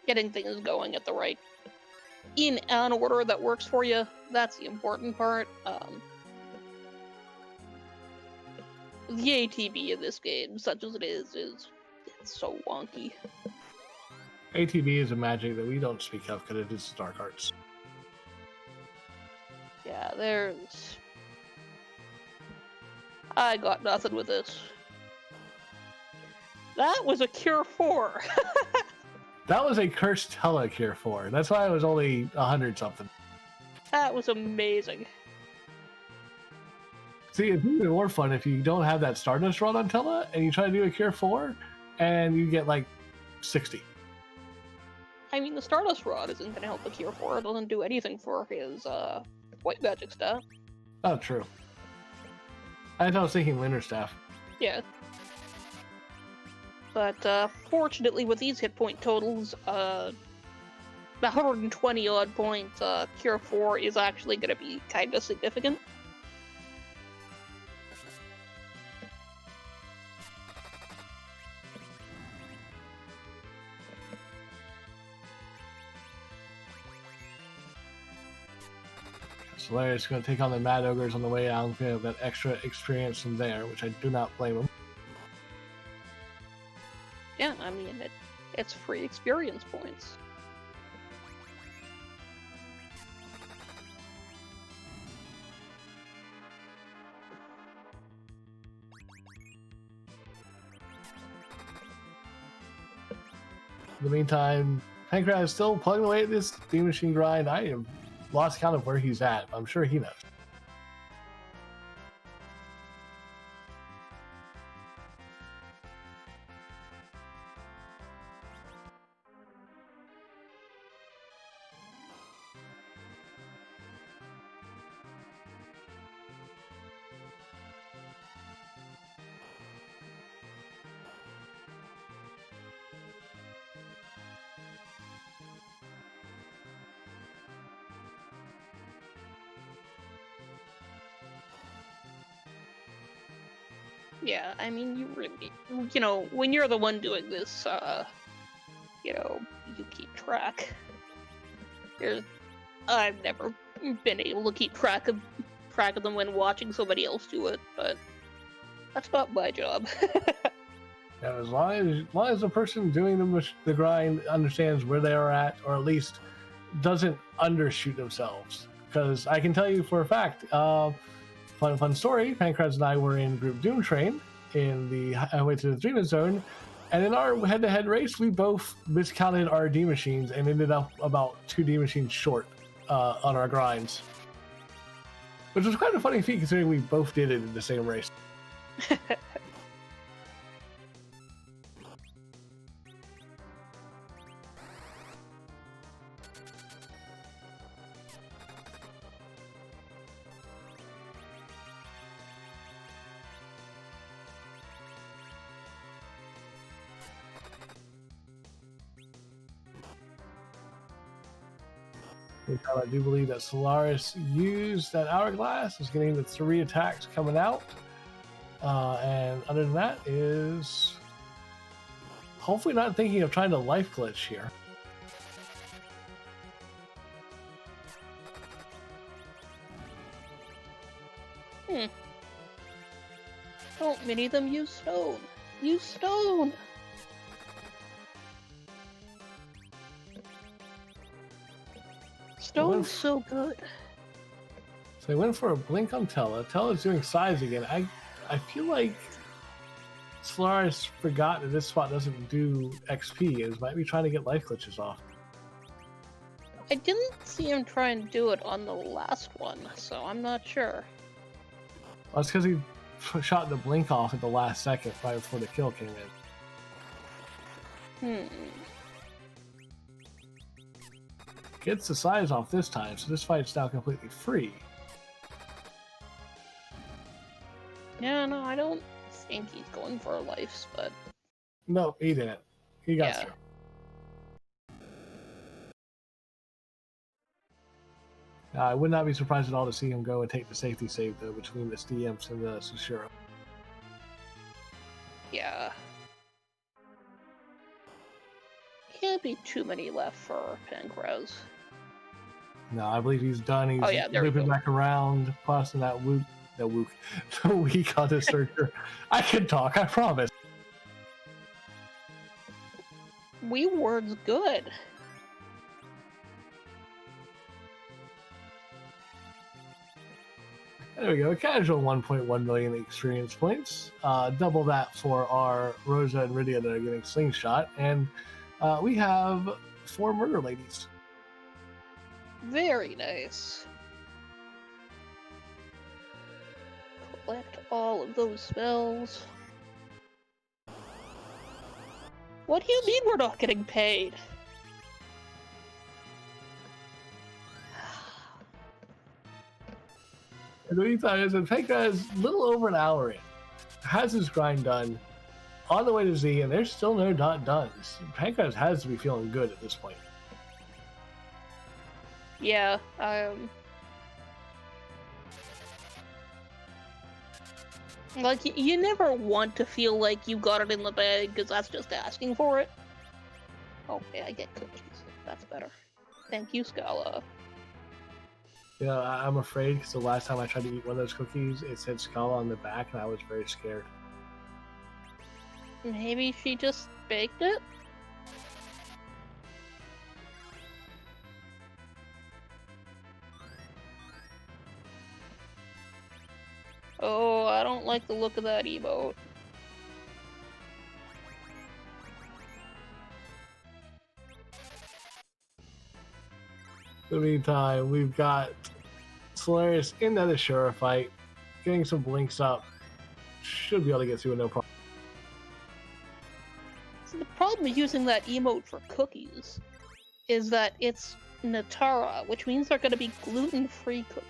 things going at the right, in an order that works for you, that's the important part. The ATB in this game, such as it is it's so wonky. ATB is a magic that we don't speak of because it is Dark Arts. Yeah, I got nothing with this. That was a Cure 4. That was a Cursed Tele Cure 4. That's why it was only 100 something. That was amazing. See, it's even more fun if you don't have that Stardust rod on Tele and you try to do a Cure 4 and you get like 60. I mean, the Stardust Rod isn't going to help the Cure 4. It doesn't do anything for his white magic stat. Oh, true. I was thinking Lunar Staff. Yeah. But fortunately, with these hit point totals, the 120 odd point Cure 4 is actually going to be kind of significant. Solaris is going to take on the Mad Ogres on the way out and have that extra experience from there, which I do not blame him. Yeah, I mean, it's free experience points. In the meantime, Pancras is still plugging away at this D machine grind. I have lost count of where he's at. I'm sure he knows. Yeah, I mean, you really, when you're the one doing this, you keep track. I've never been able to keep track of them when watching somebody else do it, but that's not my job. Yeah, as long as the person doing the grind understands where they are at, or at least doesn't undershoot themselves. Because I can tell you for a fact, fun story, Pancras and I were in Group Doom Train in the Highway to the Dreaming Zone, and in our head-to-head race, we both miscounted our D machines and ended up about 2 D machines short on our grinds. Which was quite a funny feat considering we both did it in the same race. I do believe that Solaris used that Hourglass, is getting the 3 attacks coming out. And other than that is hopefully not thinking of trying to life glitch here. Don't many of them use stone? Use stone! Stone's so good. So they went for a blink on Tella. Tella's doing size again. I feel like Solaris forgot that this spot doesn't do XP. Is might be trying to get life glitches off. I didn't see him try and do it on the last one, so I'm not sure. Well, it's because he shot the blink off at the last second right before the kill came in. Gets the size off this time, so this fight's now completely free. Yeah, no, I don't think he's going for lives, but... No, he didn't. He got through. I would not be surprised at all to see him go and take the safety save, though, between the DMs and the Sushiro. Yeah. Can't be too many left for Pancrase. No, I believe he's done. He's there looping back around, passing that the weak on the searcher. I can talk, I promise. Wee word's good. There we go, casual 1.1 million experience points. Double that for our Rosa and Rydia that are getting slingshot. And we have 4 murder ladies. Very nice. Collect all of those spells. What do you mean we're not getting paid? And the meantime, is that Pekka is a little over an hour in, has his grind done, on the way to Z, and there's still no dot done. Pekka has to be feeling good at this point. Yeah, like, you never want to feel like you got it in the bag, because that's just asking for it. Okay, I get cookies. That's better. Thank you, Scala. Yeah, I'm afraid, because the last time I tried to eat one of those cookies, it said Scala on the back, and I was very scared. Maybe she just baked it? Oh, I don't like the look of that emote. In the meantime, we've got Solaris in that Ashura fight, getting some blinks up. Should be able to get through with no problem. So the problem with using that emote for cookies is that it's Natara, which means they're going to be gluten-free cookies.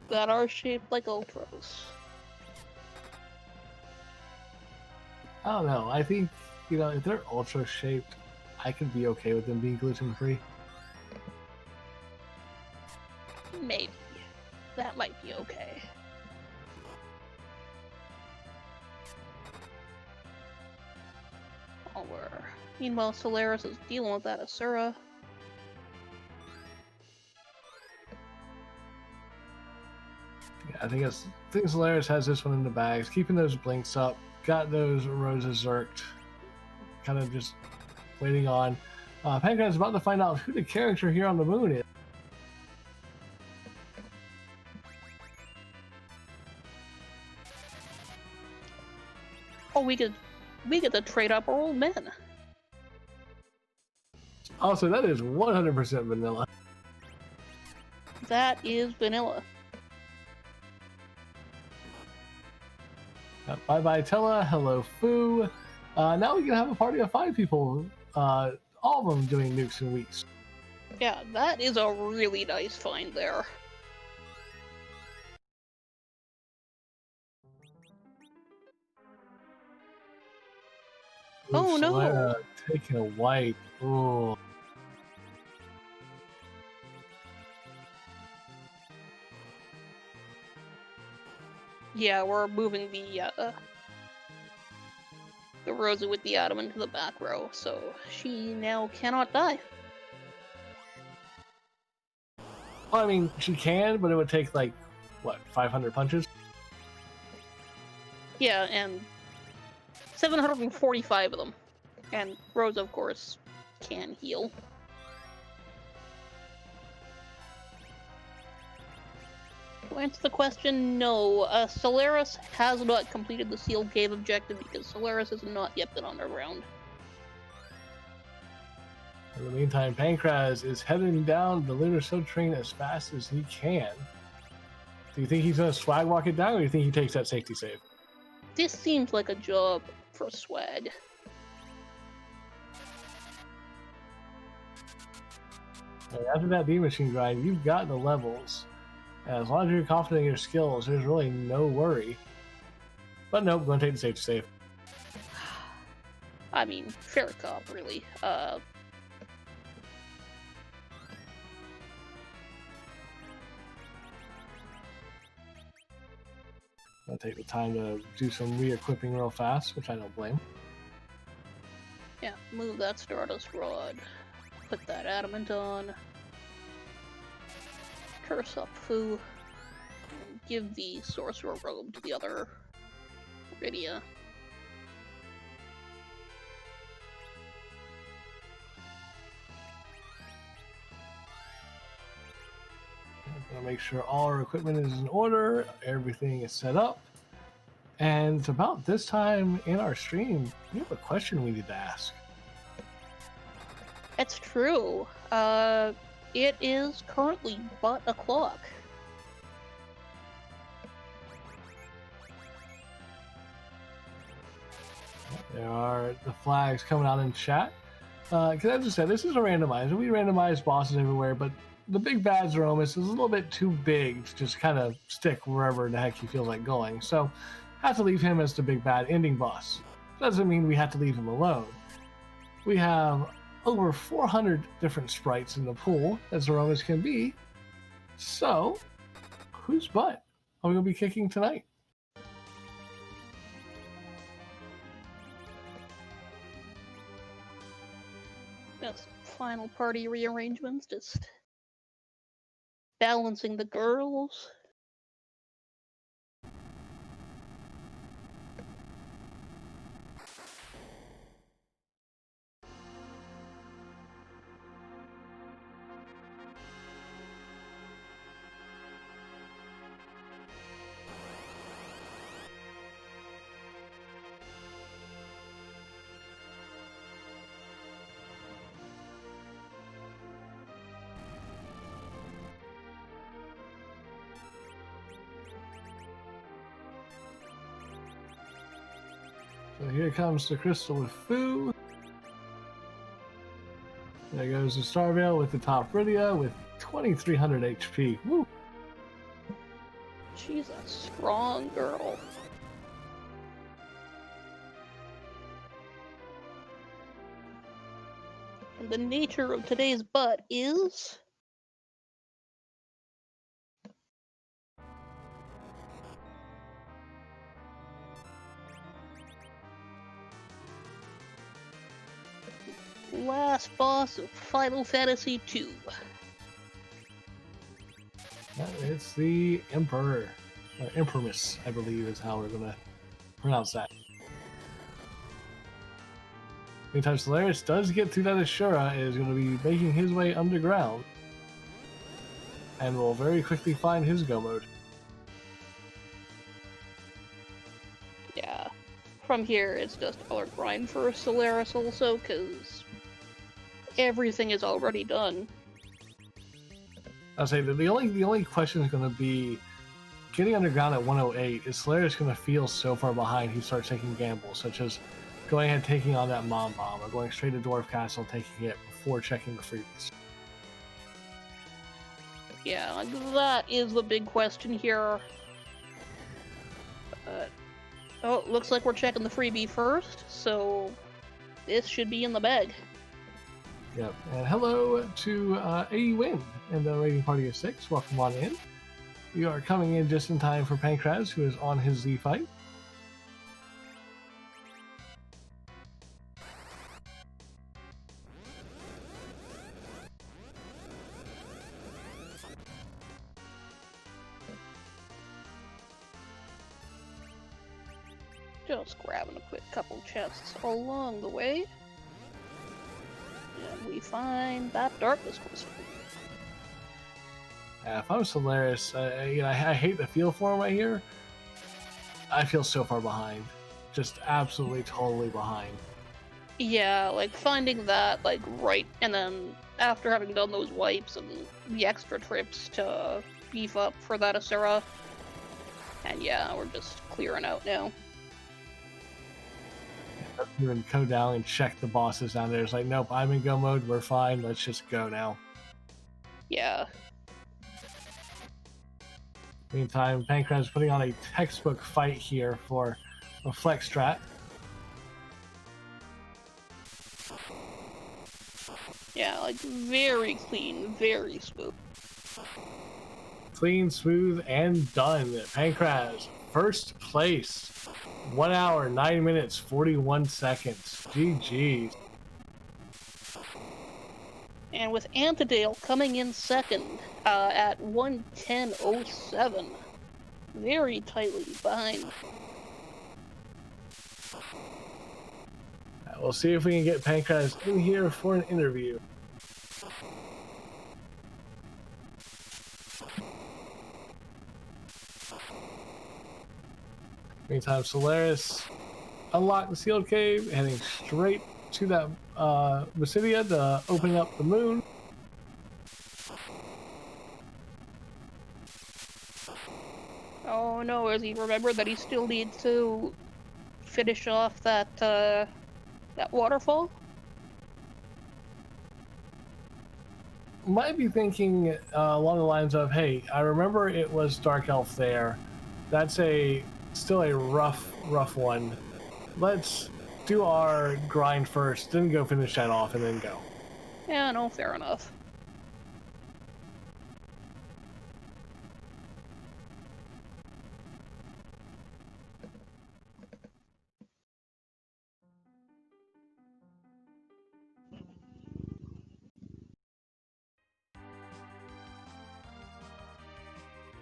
That are shaped like Ultras. I don't know. I think, if they're ultra shaped, I could be okay with them being gluten free. Maybe. That might be okay. Meanwhile, Solaris is dealing with that Asura. Yeah, I think Solaris has this one in the bags, keeping those blinks up, got those roses zerked, kind of just waiting on. Pancrase is about to find out who the character here on the moon is. Oh, we get to trade up our old men. Also, that is 100% vanilla. That is vanilla. Bye bye Tella, hello Fu. Now we can have a party of 5 people, all of them doing nukes and weeks. Yeah, that is a really nice find there. Ooh, oh no! Taking a wipe. Ooh. Yeah, we're moving the Rosa with the atom into the back row, so she now cannot die. Well, I mean, she can, but it would take, like, what, 500 punches? Yeah, and 745 of them. And Rosa, of course, can heal. To answer the question, no. Solaris has not completed the sealed cave objective because Solaris has not yet been underground. In the meantime, Pancraz is heading down the lunar subtrain as fast as he can. Do you think he's going to swag walk it down, or do you think he takes that safety save? This seems like a job for swag. And after that D-Machine grind, you've got the levels. And as long as you're confident in your skills, there's really no worry. But nope, going to take the safety save. I mean, fair cop, really. I'll take the time to do some re-equipping real fast, which I don't blame. Yeah, move that Stardust Rod. Put that Adamant on. Curse up Fu. And give the Sorcerer Robe to the other Rydia. I'm going to make sure all our equipment is in order, everything is set up. And it's about this time in our stream, we have a question we need to ask. It's true. It is currently but o'clock. There are the flags coming out in chat. Because as I said, this is a randomizer. We randomize bosses everywhere, but the big bad Zeromus is a little bit too big to just kind of stick wherever the heck he feels like going. So, have to leave him as the big bad ending boss. Doesn't mean we have to leave him alone. We have over 400 different sprites in the pool, as Zeromus can be. So, whose butt are we going to be kicking tonight? Just final party rearrangements, just balancing the girls. So here comes the Crystal with Fu. There goes the Starveil with the top Rydia with 2300 HP. Woo! She's a strong girl. And the nature of today's butt is... last boss of Final Fantasy II. It's the Emperor. Empress, I believe, is how we're going to pronounce that. Meantime, Solaris does get through that Ashura, is going to be making his way underground. And will very quickly find his go mode. Yeah. From here, it's just a grind for Solaris also, because everything is already done. I'll say that the only question is going to be getting underground at 108. Is Solaris going to feel so far behind he starts taking gambles, such as going ahead and taking on that Mom Bomb, or going straight to Dwarf Castle and taking it before checking the freebies? Yeah, that is the big question here. Oh, looks like we're checking the freebie first, so this should be in the bag. Yep. And hello to A Win and the rating party of 6. Welcome on in. You are coming in just in time for Pancraz, who is on his Z fight. Just grabbing a quick couple chests along the way. we find that darkness crystal. Yeah, if I'm Solaris, I hate the feel for him right here. I feel so far behind, just absolutely totally behind. Yeah, like finding that like right, and then after having done those wipes and the extra trips to beef up for that Asura, and yeah, we're just clearing out now. Even go down and check the bosses down there. It's like, nope, I'm in go mode. We're fine. Let's just go now. Yeah. Meantime, Pancras is putting on a textbook fight here for a flex strat. Yeah, like very clean, very smooth. Clean, smooth, and done. Pancras, first place. 1 hour, 9 minutes, 41 seconds. GG's. And with Antidale coming in second at 1:10:07, very tightly behind. We'll see if we can get Pancras in here for an interview. Meantime, Solaris unlocked the sealed cave, heading straight to that Basidia to open up the moon. Oh no, as he remembered that he still needs to finish off that that waterfall? Might be thinking along the lines of, hey, I remember it was Dark Elf there. That's still a rough one. Let's do our grind first, then go finish that off, and then go. Yeah, no, fair enough.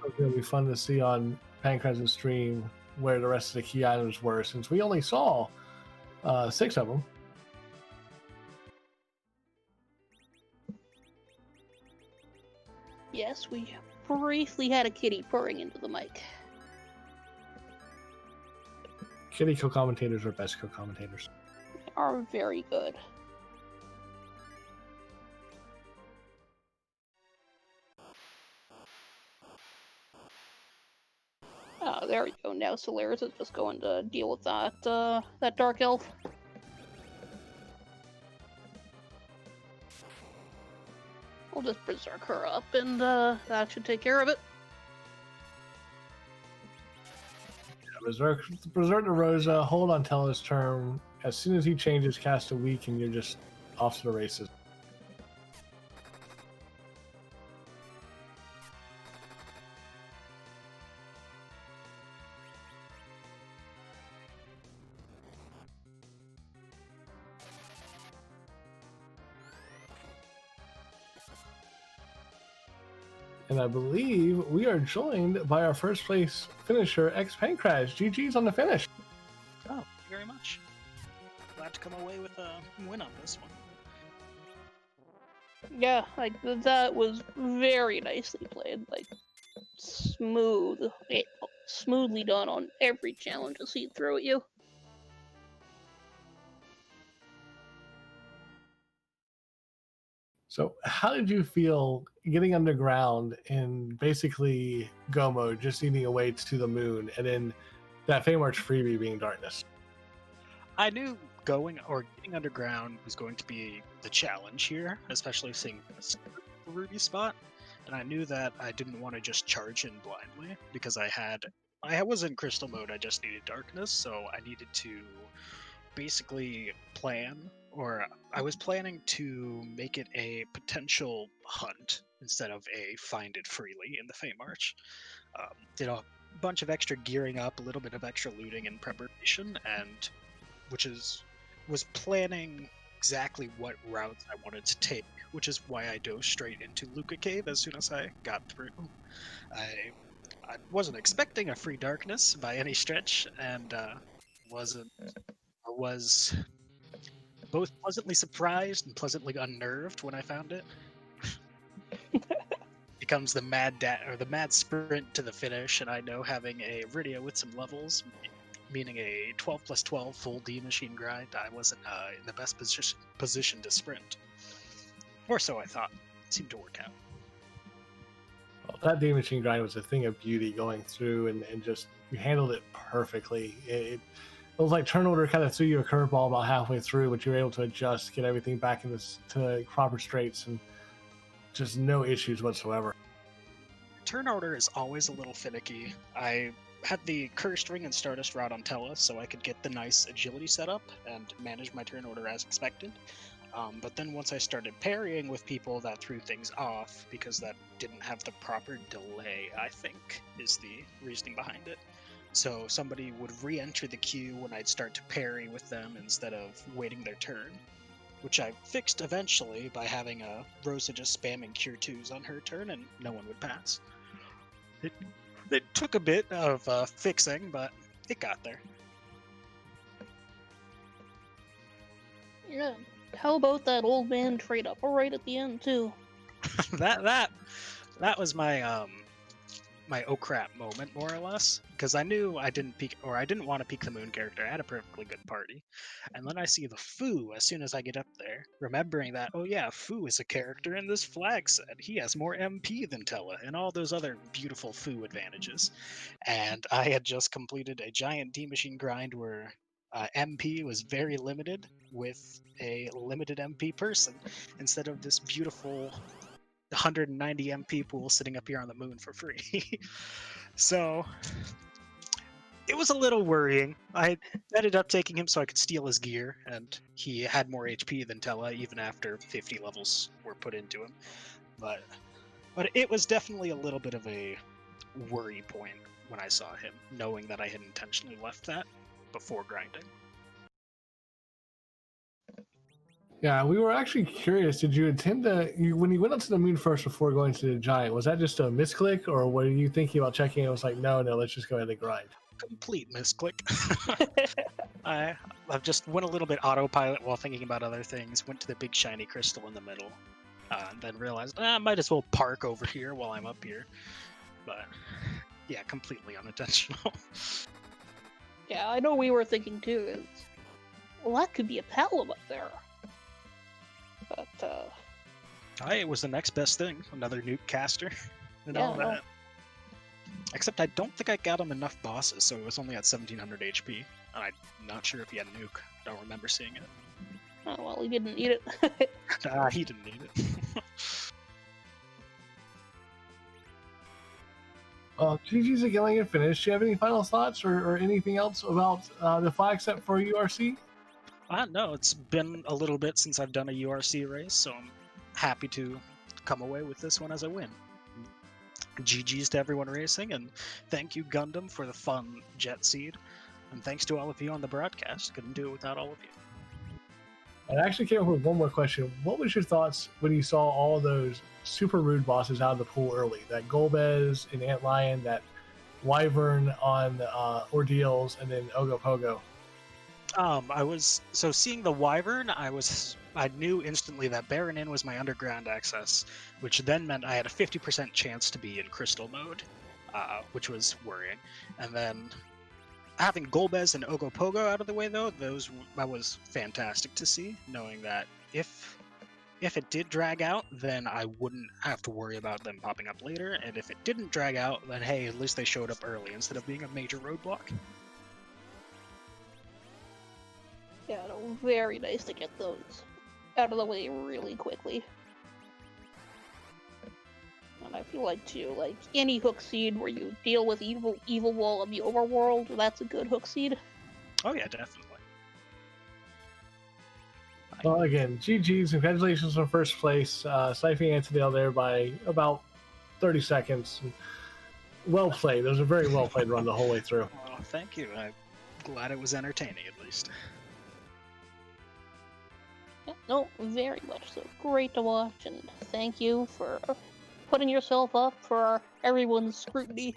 It's going to be fun to see on Pancras' stream where the rest of the key items were, since we only saw 6 of them. Yes, we briefly had a kitty purring into the mic. Kitty co-commentators are best co-commentators. They are very good. Oh, there we go. Now Solaris is just going to deal with that that Dark Elf. We'll just berserk her up, and that should take care of it. Berserk the Rosa, hold on Tella's turn. As soon as he changes, cast a weak, and you're just off to the races. And I believe we are joined by our first place finisher, X Pancras. GG's on the finish. Oh, thank you very much. Glad to come away with a win on this one. Yeah, like that was very nicely played. Like smoothly done on every challenge to see through at you. So, how did you feel getting underground in basically go mode, just eating away to the moon, and then that Fey March freebie being darkness? I knew going or getting underground was going to be the challenge here, especially seeing the ruby spot. And I knew that I didn't want to just charge in blindly because I was in crystal mode. I just needed darkness, so I needed to basically plan, or I was planning to make it a potential hunt instead of a find it freely in the Fey March. Did a bunch of extra gearing up, a little bit of extra looting and preparation, and was planning exactly what routes I wanted to take, which is why I dove straight into Luca Cave as soon as I got through. I wasn't expecting a free darkness by any stretch, and was both pleasantly surprised and pleasantly unnerved when I found it. Becomes the mad sprint to the finish, and I know having a Rydia with some levels, meaning a 12+12 full D machine grind, I wasn't in the best position to sprint. Or so I thought. It seemed to work out. Well, that D machine grind was a thing of beauty going through, and just you handled it perfectly. It was like turn order kind of threw you a curveball about halfway through, but you were able to adjust, get everything back to proper straights, and just no issues whatsoever. Turn order is always a little finicky. I had the Cursed Ring and Stardust Rod on Tella, so I could get the nice agility setup and manage my turn order as expected. But then once I started parrying with people, that threw things off because that didn't have the proper delay, I think, is the reasoning behind it. So somebody would re-enter the queue when I'd start to parry with them instead of waiting their turn, which I fixed eventually by having a Rosa just spamming Cure 2s on her turn and no one would pass. It took a bit of fixing, but it got there. Yeah. How about that old man trade up right at the end too? that was my my oh crap moment, more or less, because I knew I didn't want to peek the moon character. I had a perfectly good party, and then I see the Fu as soon as I get up there, remembering that, oh yeah, Fu is a character in this flag set. He has more MP than Tella and all those other beautiful Fu advantages. And I had just completed a giant D machine grind where MP was very limited with a limited MP person instead of this beautiful 190 MP pool sitting up here on the moon for free. So it was a little worrying. I ended up taking him so I could steal his gear, and he had more HP than Tella even after 50 levels were put into him. But it was definitely a little bit of a worry point when I saw him, knowing that I had intentionally left that before grinding. Yeah, we were actually curious. Did you intend to, when you went up to the moon first before going to the giant, was that just a misclick, or were you thinking about checking it? It was like, no, let's just go ahead and grind. Complete misclick. I've just went a little bit autopilot while thinking about other things, went to the big shiny crystal in the middle, and then realized, I might as well park over here while I'm up here. But yeah, completely unintentional. Yeah, I know we were thinking too. Well, that could be a Palom up there. But it was the next best thing. Another nuke caster and all that. No. Except I don't think I got him enough bosses, so it was only at 1700 HP. And I'm not sure if he had nuke. Don't remember seeing it. Oh, well, he didn't need it. He didn't need it. GG's again getting it finished. Do you have any final thoughts or anything else about the flag set for URC? No, it's been a little bit since I've done a URC race, so I'm happy to come away with this one as a win. GG's to everyone racing, and thank you, Gundam, for the fun jet seed. And thanks to all of you on the broadcast. Couldn't do it without all of you. I actually came up with one more question. What was your thoughts when you saw all those super rude bosses out of the pool early? That Golbez and Antlion, that Wyvern on Ordeals, and then Ogopogo. Seeing the Wyvern, I knew instantly that Baronin was my underground access, which then meant I had a 50% chance to be in crystal mode, which was worrying. And then having Golbez and Ogopogo out of the way, though, that was fantastic to see, knowing that if it did drag out, then I wouldn't have to worry about them popping up later, and if it didn't drag out, then hey, at least they showed up early instead of being a major roadblock. Yeah, no, very nice to get those out of the way really quickly. And I feel like too, like any hook seed where you deal with evil wall of the overworld, that's a good hook seed. Oh yeah, definitely. Well, again, GG's, congratulations on first place. Siphoning Antidale there by about 30 seconds. Well played. It was a very well played run the whole way through. Well, thank you. I'm glad it was entertaining, at least. Yeah, no, very much so. Great to watch, and thank you for putting yourself up for everyone's scrutiny.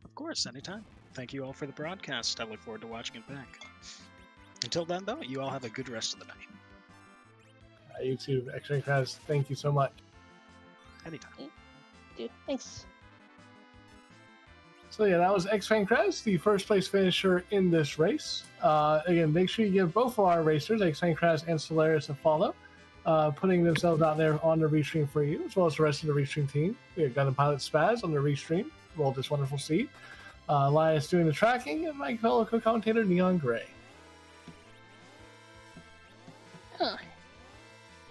Of course, anytime. Thank you all for the broadcast. I look forward to watching it back. Until then, though, you all have a good rest of the night. You too, X-Ray Kraz. Thank you so much. Anytime. Dude, thanks. So yeah, that was X-Fang Kraz, the first place finisher in this race. Again, make sure you give both of our racers, X-Fang Kraz and Solaris, a follow, putting themselves out there on the restream for you, as well as the rest of the restream team. We have Gun and Pilot Spaz on the restream, rolled this wonderful seed. Elias doing the tracking, and my fellow co-commentator, Neon Gray. Huh.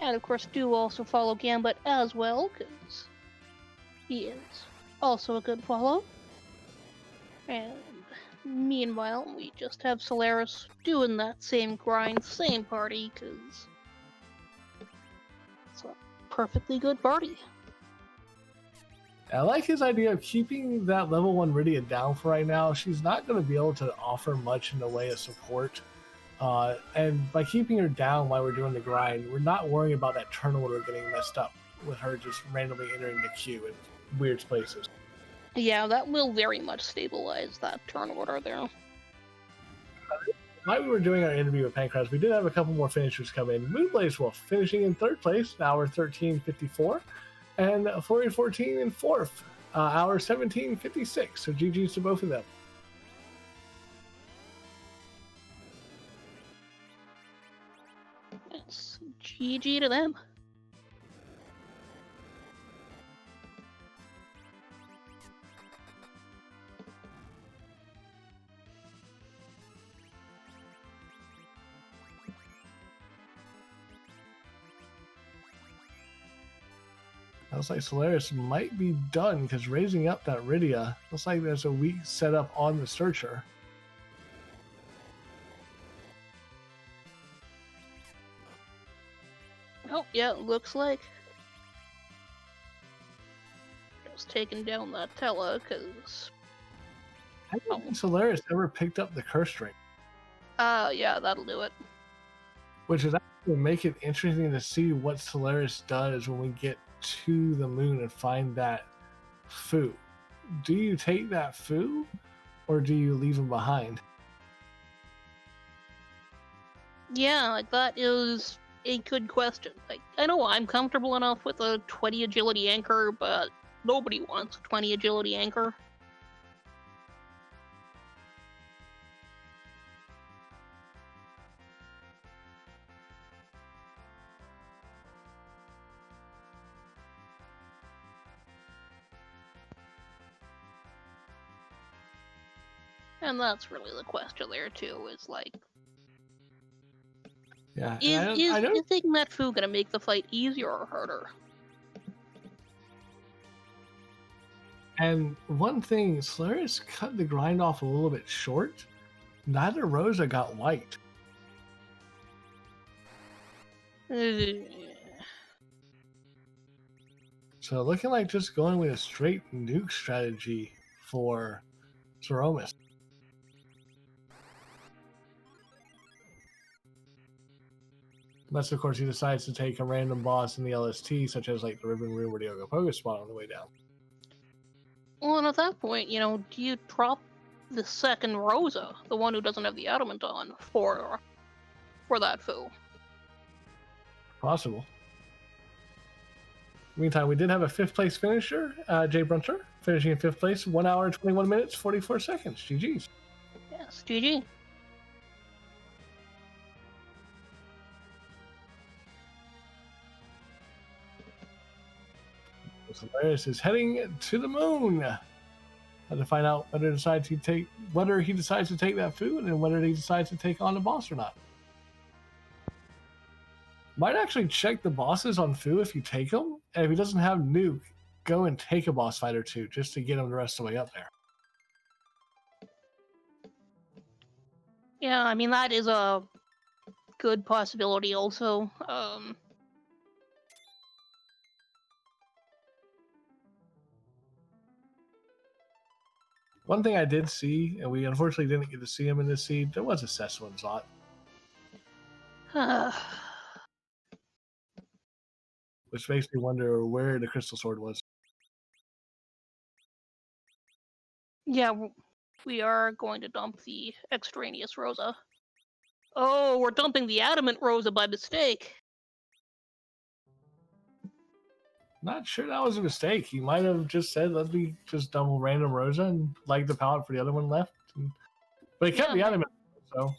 And of course, do also follow Gambit as well, because he is also a good follow. And meanwhile, we just have Solaris doing that same grind, same party, because it's a perfectly good party. I like his idea of keeping that level 1 Rydia down for right now. She's not going to be able to offer much in the way of support. And by keeping her down while we're doing the grind, we're not worrying about that turn order getting messed up with her just randomly entering the queue in weird places. Yeah, that will very much stabilize that turn order there. While we were doing our interview with Pancras, we did have a couple more finishers come in. Moonblaze Wolf finishing in 3rd place, hour 13:54, and Flurry 14 in 4th, hour 17:56. So GG's to both of them. Yes, GG to them. Looks like Solaris might be done because raising up that Rydia, looks like there's a weak setup on the Searcher. Oh, yeah, it looks like. Just taking down that Tella, because... I don't think Solaris ever picked up the curse ring. Yeah, that'll do it. Which is actually make it interesting to see what Solaris does when we get to the moon and find that Fu. Do you take that Fu, or do you leave him behind? Yeah, like, that is a good question. Like, I know I'm comfortable enough with a 20 agility anchor, but nobody wants a 20 agility anchor. And that's really the question there, too, is like, Yeah, is taking that Fu gonna make the fight easier or harder? And one thing, Solaris cut the grind off a little bit short. Neither Rosa got white. So looking like just going with a straight nuke strategy for Zeromus. Unless, of course, he decides to take a random boss in the LST, such as like the Ribbon Room or the Ogopogo spot on the way down. Well, and at that point, you know, do you drop the second Rosa, the one who doesn't have the adamant on, for that Fu? Possible. Meantime, we did have a 5th place finisher, Jay Brunter, finishing in 5th place, 1 hour, 21 minutes, 44 seconds. GG's. Yes, GG. Solaris is heading to the moon. Had to find out whether he decides to take that food and whether he decides to take on the boss or not. Might actually check the bosses on Fu if you take him, and if he doesn't have nuke, go and take a boss fight or two just to get him the rest of the way up there. Yeah, I mean, that is a good possibility also. One thing I did see, and we unfortunately didn't get to see him in this seed, there was a Sessuan Zot. Which makes me wonder where the Crystal Sword was. Yeah, we are going to dump the extraneous Rosa. Oh, we're dumping the adamant Rosa by mistake. Not sure that was a mistake. He might have just said, "Let me just double random Rosa and light the palette for the other one left." But he kept the adamant, so.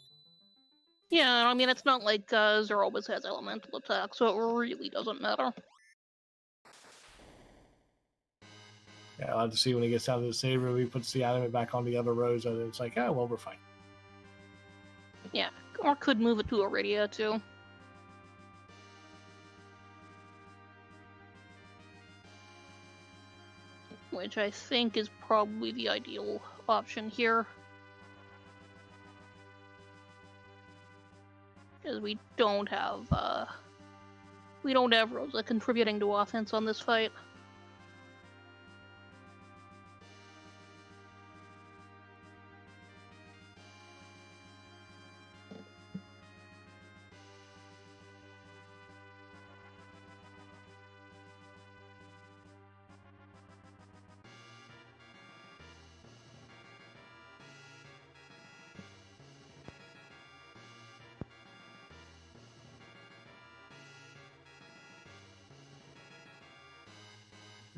Yeah, I mean, it's not like Zerobus has elemental attack, so it really doesn't matter. Yeah, I'll have to see when he gets down to the save room, he puts the adamant back on the other Rosa, and it's like, oh, well, we're fine. Yeah, or could move it to Iridia, too. Which I think is probably the ideal option here. Because we don't have Rosa contributing to offense on this fight.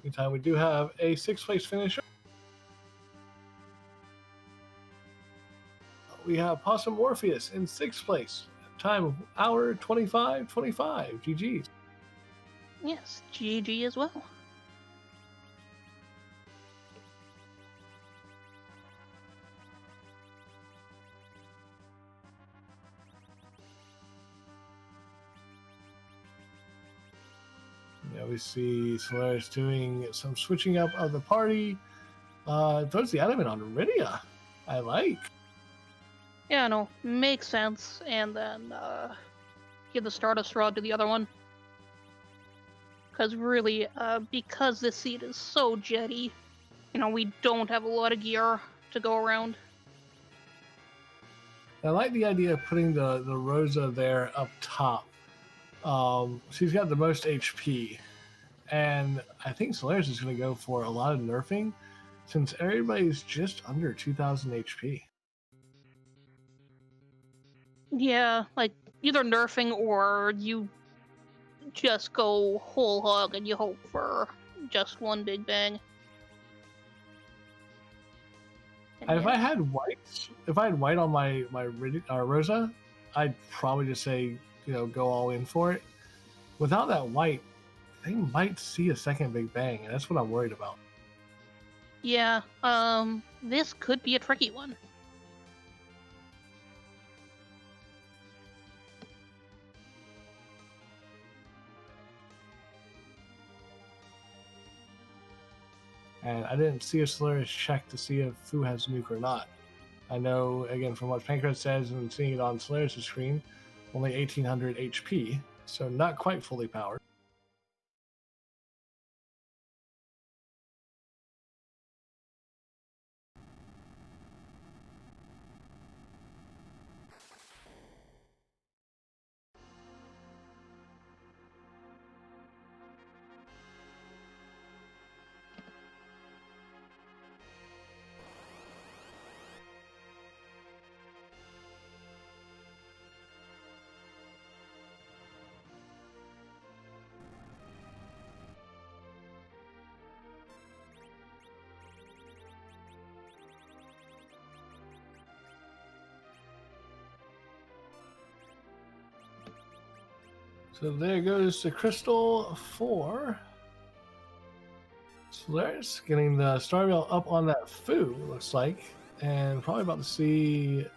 Meantime, we do have a 6th place finisher. We have Possum Morpheus in 6th place. Time of hour 25:25. GG's. Yes, GG as well. Yeah, we see Solaris doing some switching up of the party. Throws the adamant on Iridia. I like. Yeah, no, makes sense. And then give the Stardust Rod to the other one. Because really, because this seat is so jetty, we don't have a lot of gear to go around. I like the idea of putting the Rosa there up top. She's got the most HP. And I think Solaris is going to go for a lot of nerfing since everybody's just under 2,000 HP. Yeah, like either nerfing or you just go whole hog and you hope for just one big bang. And if I had white on my Rosa, I'd probably just say, go all in for it. Without that white, they might see a second big bang, and that's what I'm worried about. Yeah, this could be a tricky one. And I didn't see a Solaris check to see if Fu has nuke or not. I know, again, from what Pancras says and seeing it on Solaris' screen, only 1,800 HP, so not quite fully powered. So there goes the crystal for Solaris, getting the Starveil up on that Fu, looks like, and probably about to see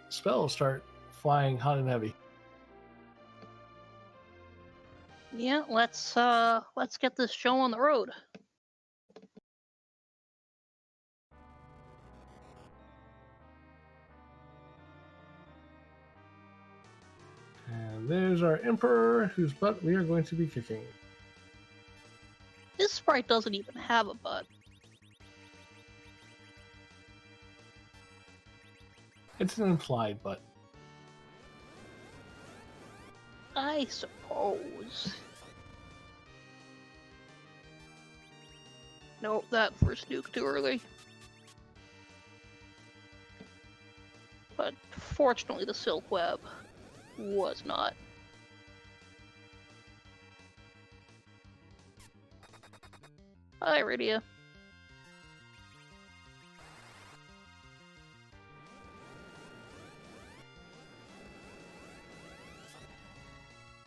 spells start flying hot and heavy. Yeah, let's get this show on the road. And there's our Emperor, whose butt we are going to be kicking. This sprite doesn't even have a butt. It's an implied butt. I suppose. Nope, that first nuke too early. But fortunately the Silk Web was not. Hi, Rydia.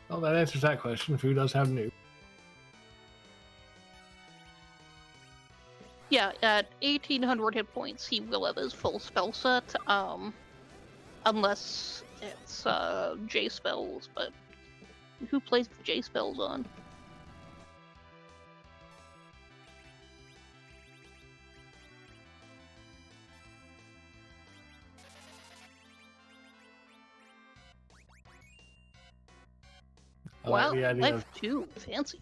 Well, that answers that question. Fu does have nuke. Yeah, at 1800 hit points, he will have his full spell set. Unless it's J spells, but who plays the J spells on? Wow, The idea life of 2, fancy.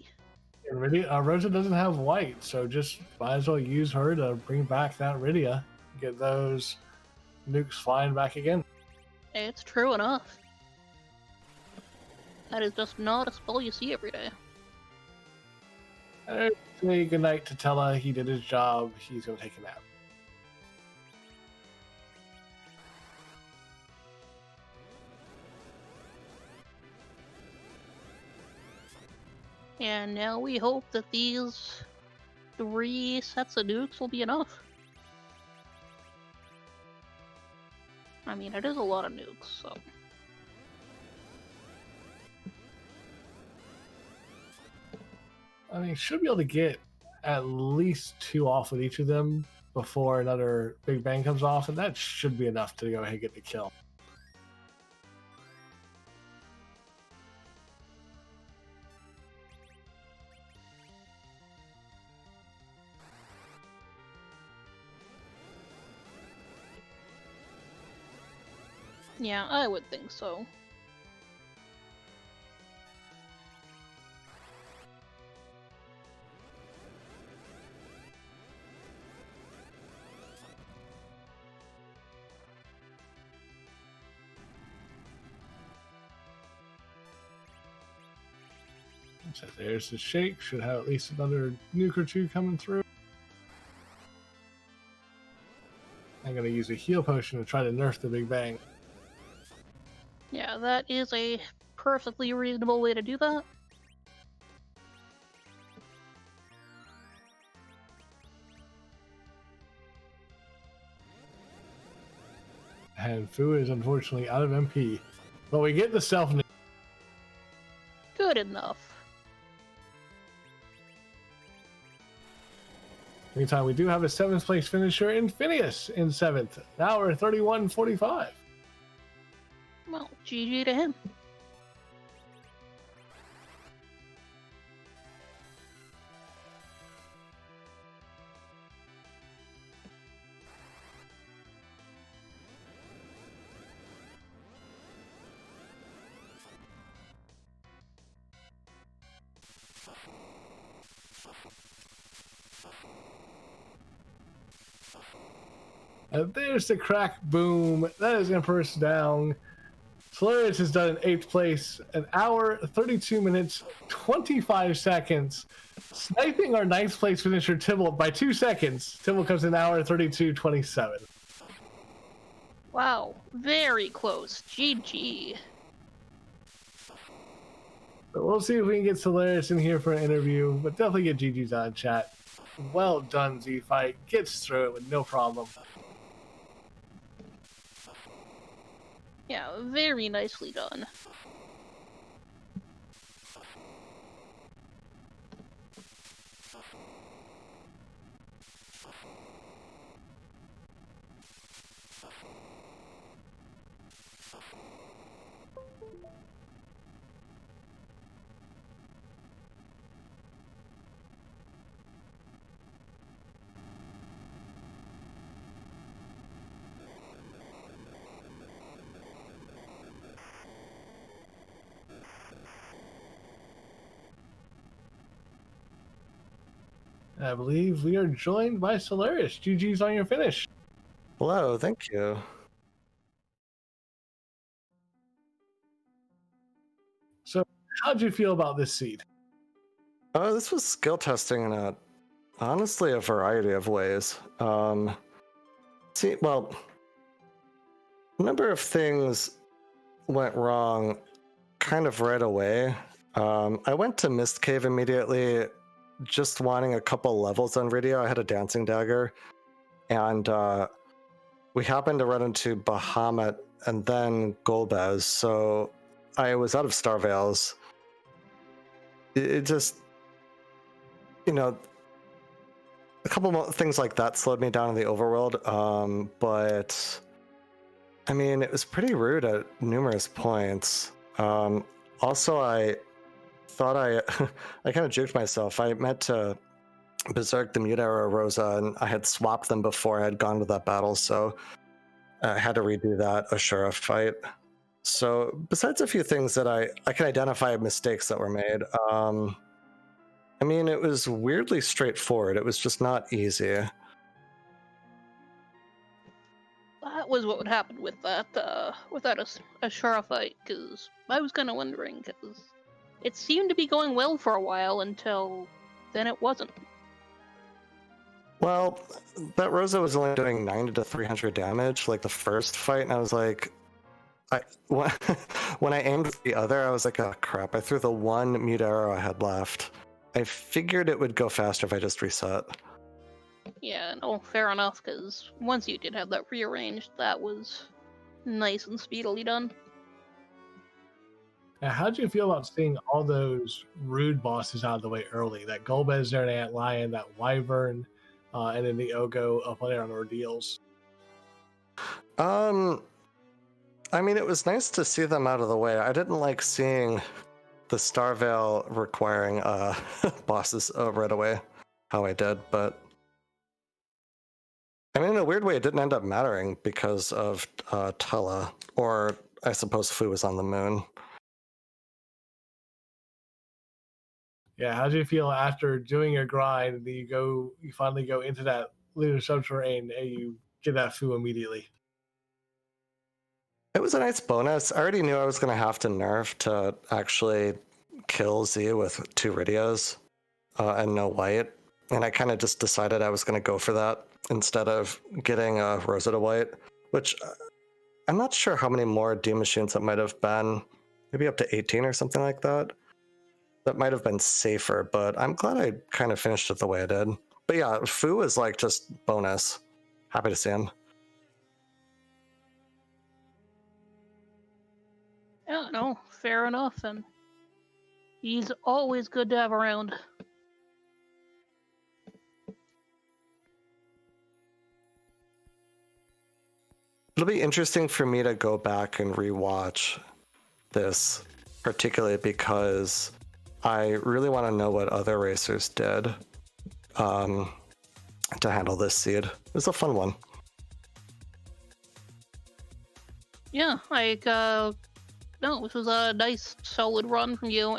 Rosa doesn't have white, so just might as well use her to bring back that Rydia. Get those nukes flying back again. It's true enough. That is just not a spell you see every day. Say goodnight to Tella. He did his job. He's going to take a nap. And now we hope that these 3 sets of nukes will be enough. I mean, it is a lot of nukes, so... I mean, should be able to get at least 2 off with each of them before another Big Bang comes off, and that should be enough to go ahead and get the kill. Yeah, I would think so. So there's the shake. Should have at least another nuke or 2 coming through. I'm going to use a heal potion to try to nerf the Big Bang. Yeah, that is a perfectly reasonable way to do that. And Fu is unfortunately out of MP. But we get the self nuke. Good enough. Meantime, we do have a 7th place finisher in Phineas in 7th. Now we're 31-45. Well, GG to him. And there's the crack boom. That is Empress down. Solarius has done in 8th place, an hour, 32 minutes, 25 seconds. Sniping our 9th place finisher, Tibble, by 2 seconds. Tibble comes in an hour, 32-27. Wow, very close. GG. But we'll see if we can get Solarius in here for an interview, but definitely get GG's on chat. Well done, Z-Fight. Gets through it with no problem. Yeah, very nicely done. I believe we are joined by Solarius. GG's on your finish. Hello, thank you. So, how'd you feel about this seed? This was skill testing in honestly a variety of ways. A number of things went wrong kind of right away. I went to Mist Cave immediately, just wanting a couple levels on radio. I had a dancing dagger, and we happened to run into Bahamut and then Golbez, so I was out of Star Veils. It just, you know, a couple more things like that slowed me down in the overworld, but I mean, it was pretty rude at numerous points. Also, I thought I kind of juked myself. I meant to Berserk the Mute Arrow Rosa, and I had swapped them before I had gone to that battle, so I had to redo that Ashura fight. So besides a few things that I can identify mistakes that were made, I mean, it was weirdly straightforward. It was just not easy. That was what would happen with that Ashura fight, because I was kind of wondering, because it seemed to be going well for a while until then it wasn't. Well, that Rosa was only doing 90 to 300 damage, like the first fight, and I was like, when I aimed the other, I was like, oh crap, I threw the one mute arrow I had left. I figured it would go faster if I just reset. Yeah, no, fair enough, because once you did have that rearranged, that was nice and speedily done. Now, how did you feel about seeing all those rude bosses out of the way early? That Golbez there, and Antlion, that Wyvern, and then the Ogo up there on Ordeals. I mean, it was nice to see them out of the way. I didn't like seeing the Starvale requiring bosses right away, how I did, but I mean, in a weird way, it didn't end up mattering because of Tella, or I suppose Fu was on the moon. Yeah, how do you feel after doing your grind and you finally go into that lunar subterranean and you get that Fu immediately? It was a nice bonus. I already knew I was going to have to nerf to actually kill Z with 2 Ridios and no white. And I kind of just decided I was going to go for that instead of getting a Rosetta white, which I'm not sure how many more D machines it might have been. Maybe up to 18 or something like that. That might have been safer, but I'm glad I kind of finished it the way I did. But yeah, Fu is like just bonus. Happy to see him. Yeah, no, fair enough, and he's always good to have around. It'll be interesting for me to go back and rewatch this, particularly because I really want to know what other racers did to handle this seed. It was a fun one. Yeah, like, no, this was a nice, solid run from you,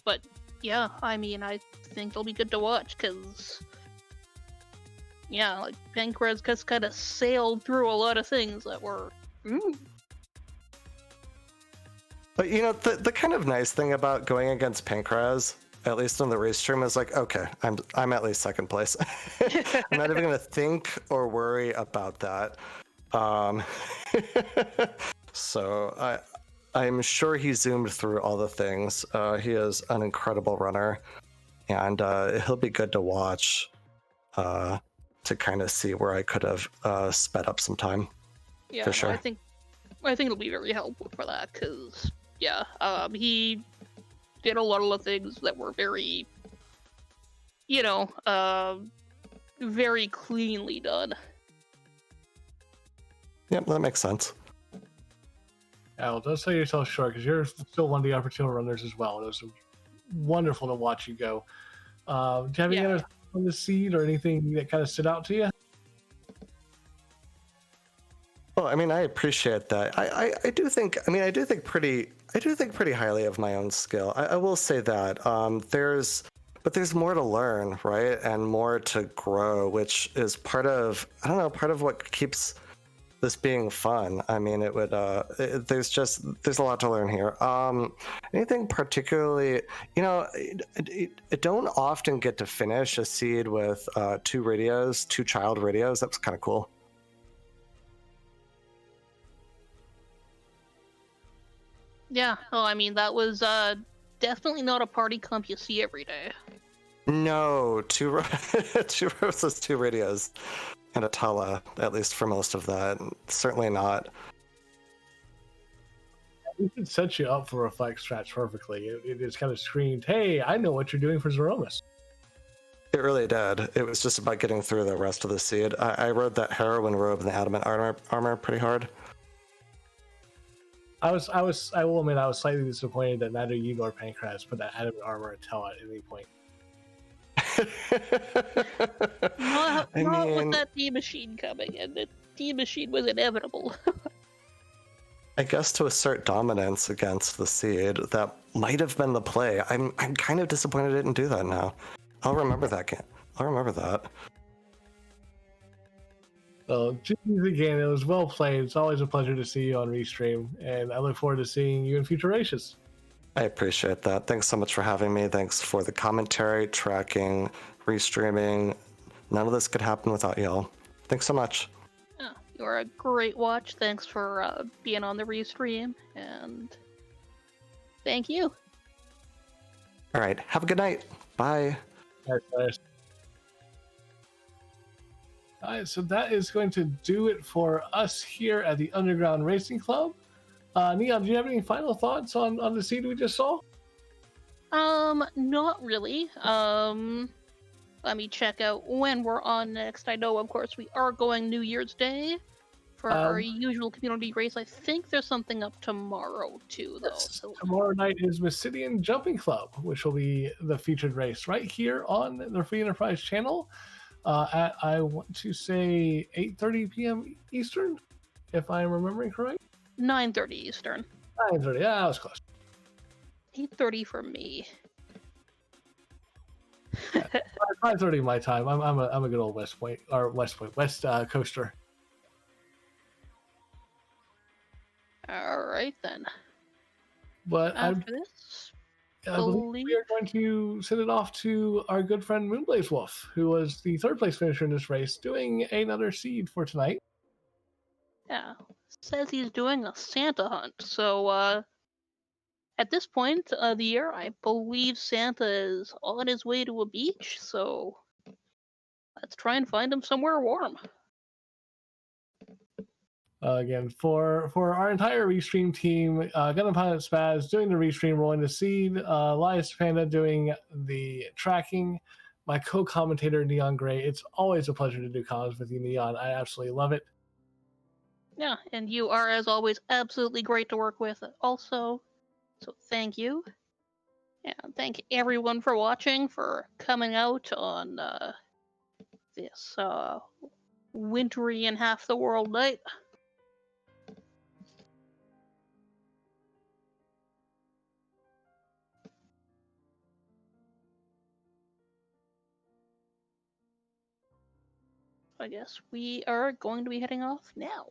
but yeah, I mean, I think it'll be good to watch, because, yeah, like, Pancraz just kind of sailed through a lot of things that were, But you know, the kind of nice thing about going against Pancraz, at least on the race stream, is like, okay, I'm at least second place. I'm not even gonna think or worry about that. So I'm sure he zoomed through all the things. He is an incredible runner, and he'll be good to watch to kind of see where I could have sped up some time. yeah, for sure. I think it'll be very helpful for that, because, yeah, he did a lot of the things that were very, very cleanly done. Yep, that makes sense. Well, don't sell yourself short, because you're still one of the opportunity runners as well. It was wonderful to watch you go. Do you have any other on the seed or anything that kind of stood out to you? Well, I mean, I appreciate that. I do think pretty highly of my own skill. I will say that. But there's more to learn, right? And more to grow, which is part of what keeps this being fun. I mean, there's a lot to learn here. Anything particularly, I don't often get to finish a seed with 2 child radios. That was kind of cool. Yeah. Oh, I mean, that was definitely not a party comp you see every day. No, two roses, two radios, and a Tala, at least for most of that. Certainly not. We could set you up for Reflex Strats perfectly. It just kind of screamed, "Hey, I know what you're doing for Zeromus." It really did. It was just about getting through the rest of the seed. I rode that heroin robe and the adamant armor pretty hard. I will admit, I was slightly disappointed that neither you nor Pancras put that adamant armor until at any point. Not with mean, that D-Machine coming in. The D-Machine was inevitable. I guess to assert dominance against the seed, that might have been the play. I'm kind of disappointed it didn't do that now. I'll remember that game. I'll remember that. So, GG's again, it was well played. It's always a pleasure to see you on Restream, and I look forward to seeing you in future races. I appreciate that. Thanks so much for having me. Thanks for the commentary, tracking, restreaming. None of this could happen without y'all. Thanks so much. Yeah, you're a great watch. Thanks for being on the Restream, and thank you. All right. Have a good night. Bye. All right, so that is going to do it for us here at the Underground Racing Club. Neon, do you have any final thoughts on the seed we just saw? Not really. Let me check out when we're on next. I know, of course, we are going New Year's Day for our usual community race. I think there's something up tomorrow too, though. Yes, So tomorrow night is Mysidian Jumping Club, which will be the featured race right here on the Free Enterprise channel at, I want to say, 8:30 p.m. Eastern, if I'm remembering correct. 9:30 Eastern. 9:30. Yeah, that was close. 8:30 for me. 5:30 my time. I'm a good old West Coaster. All right then. But After this, I believe we are going to send it off to our good friend Moonblaze Wolf, who was the third place finisher in this race, doing another seed for tonight. yeah, says he's doing a Santa hunt. So at this point of the year, I believe Santa is on his way to a beach. So let's try and find him somewhere warm. Again, for our entire Restream team, Gun Pilot Spaz doing the Restream, rolling the seed, Elias Panda doing the tracking, my co-commentator Neon Gray. It's always a pleasure to do comms with you, Neon. I absolutely love it. Yeah, and you are, as always, absolutely great to work with also. So thank you. And thank everyone for watching, for coming out on this wintry and half the world night. I guess we are going to be heading off now.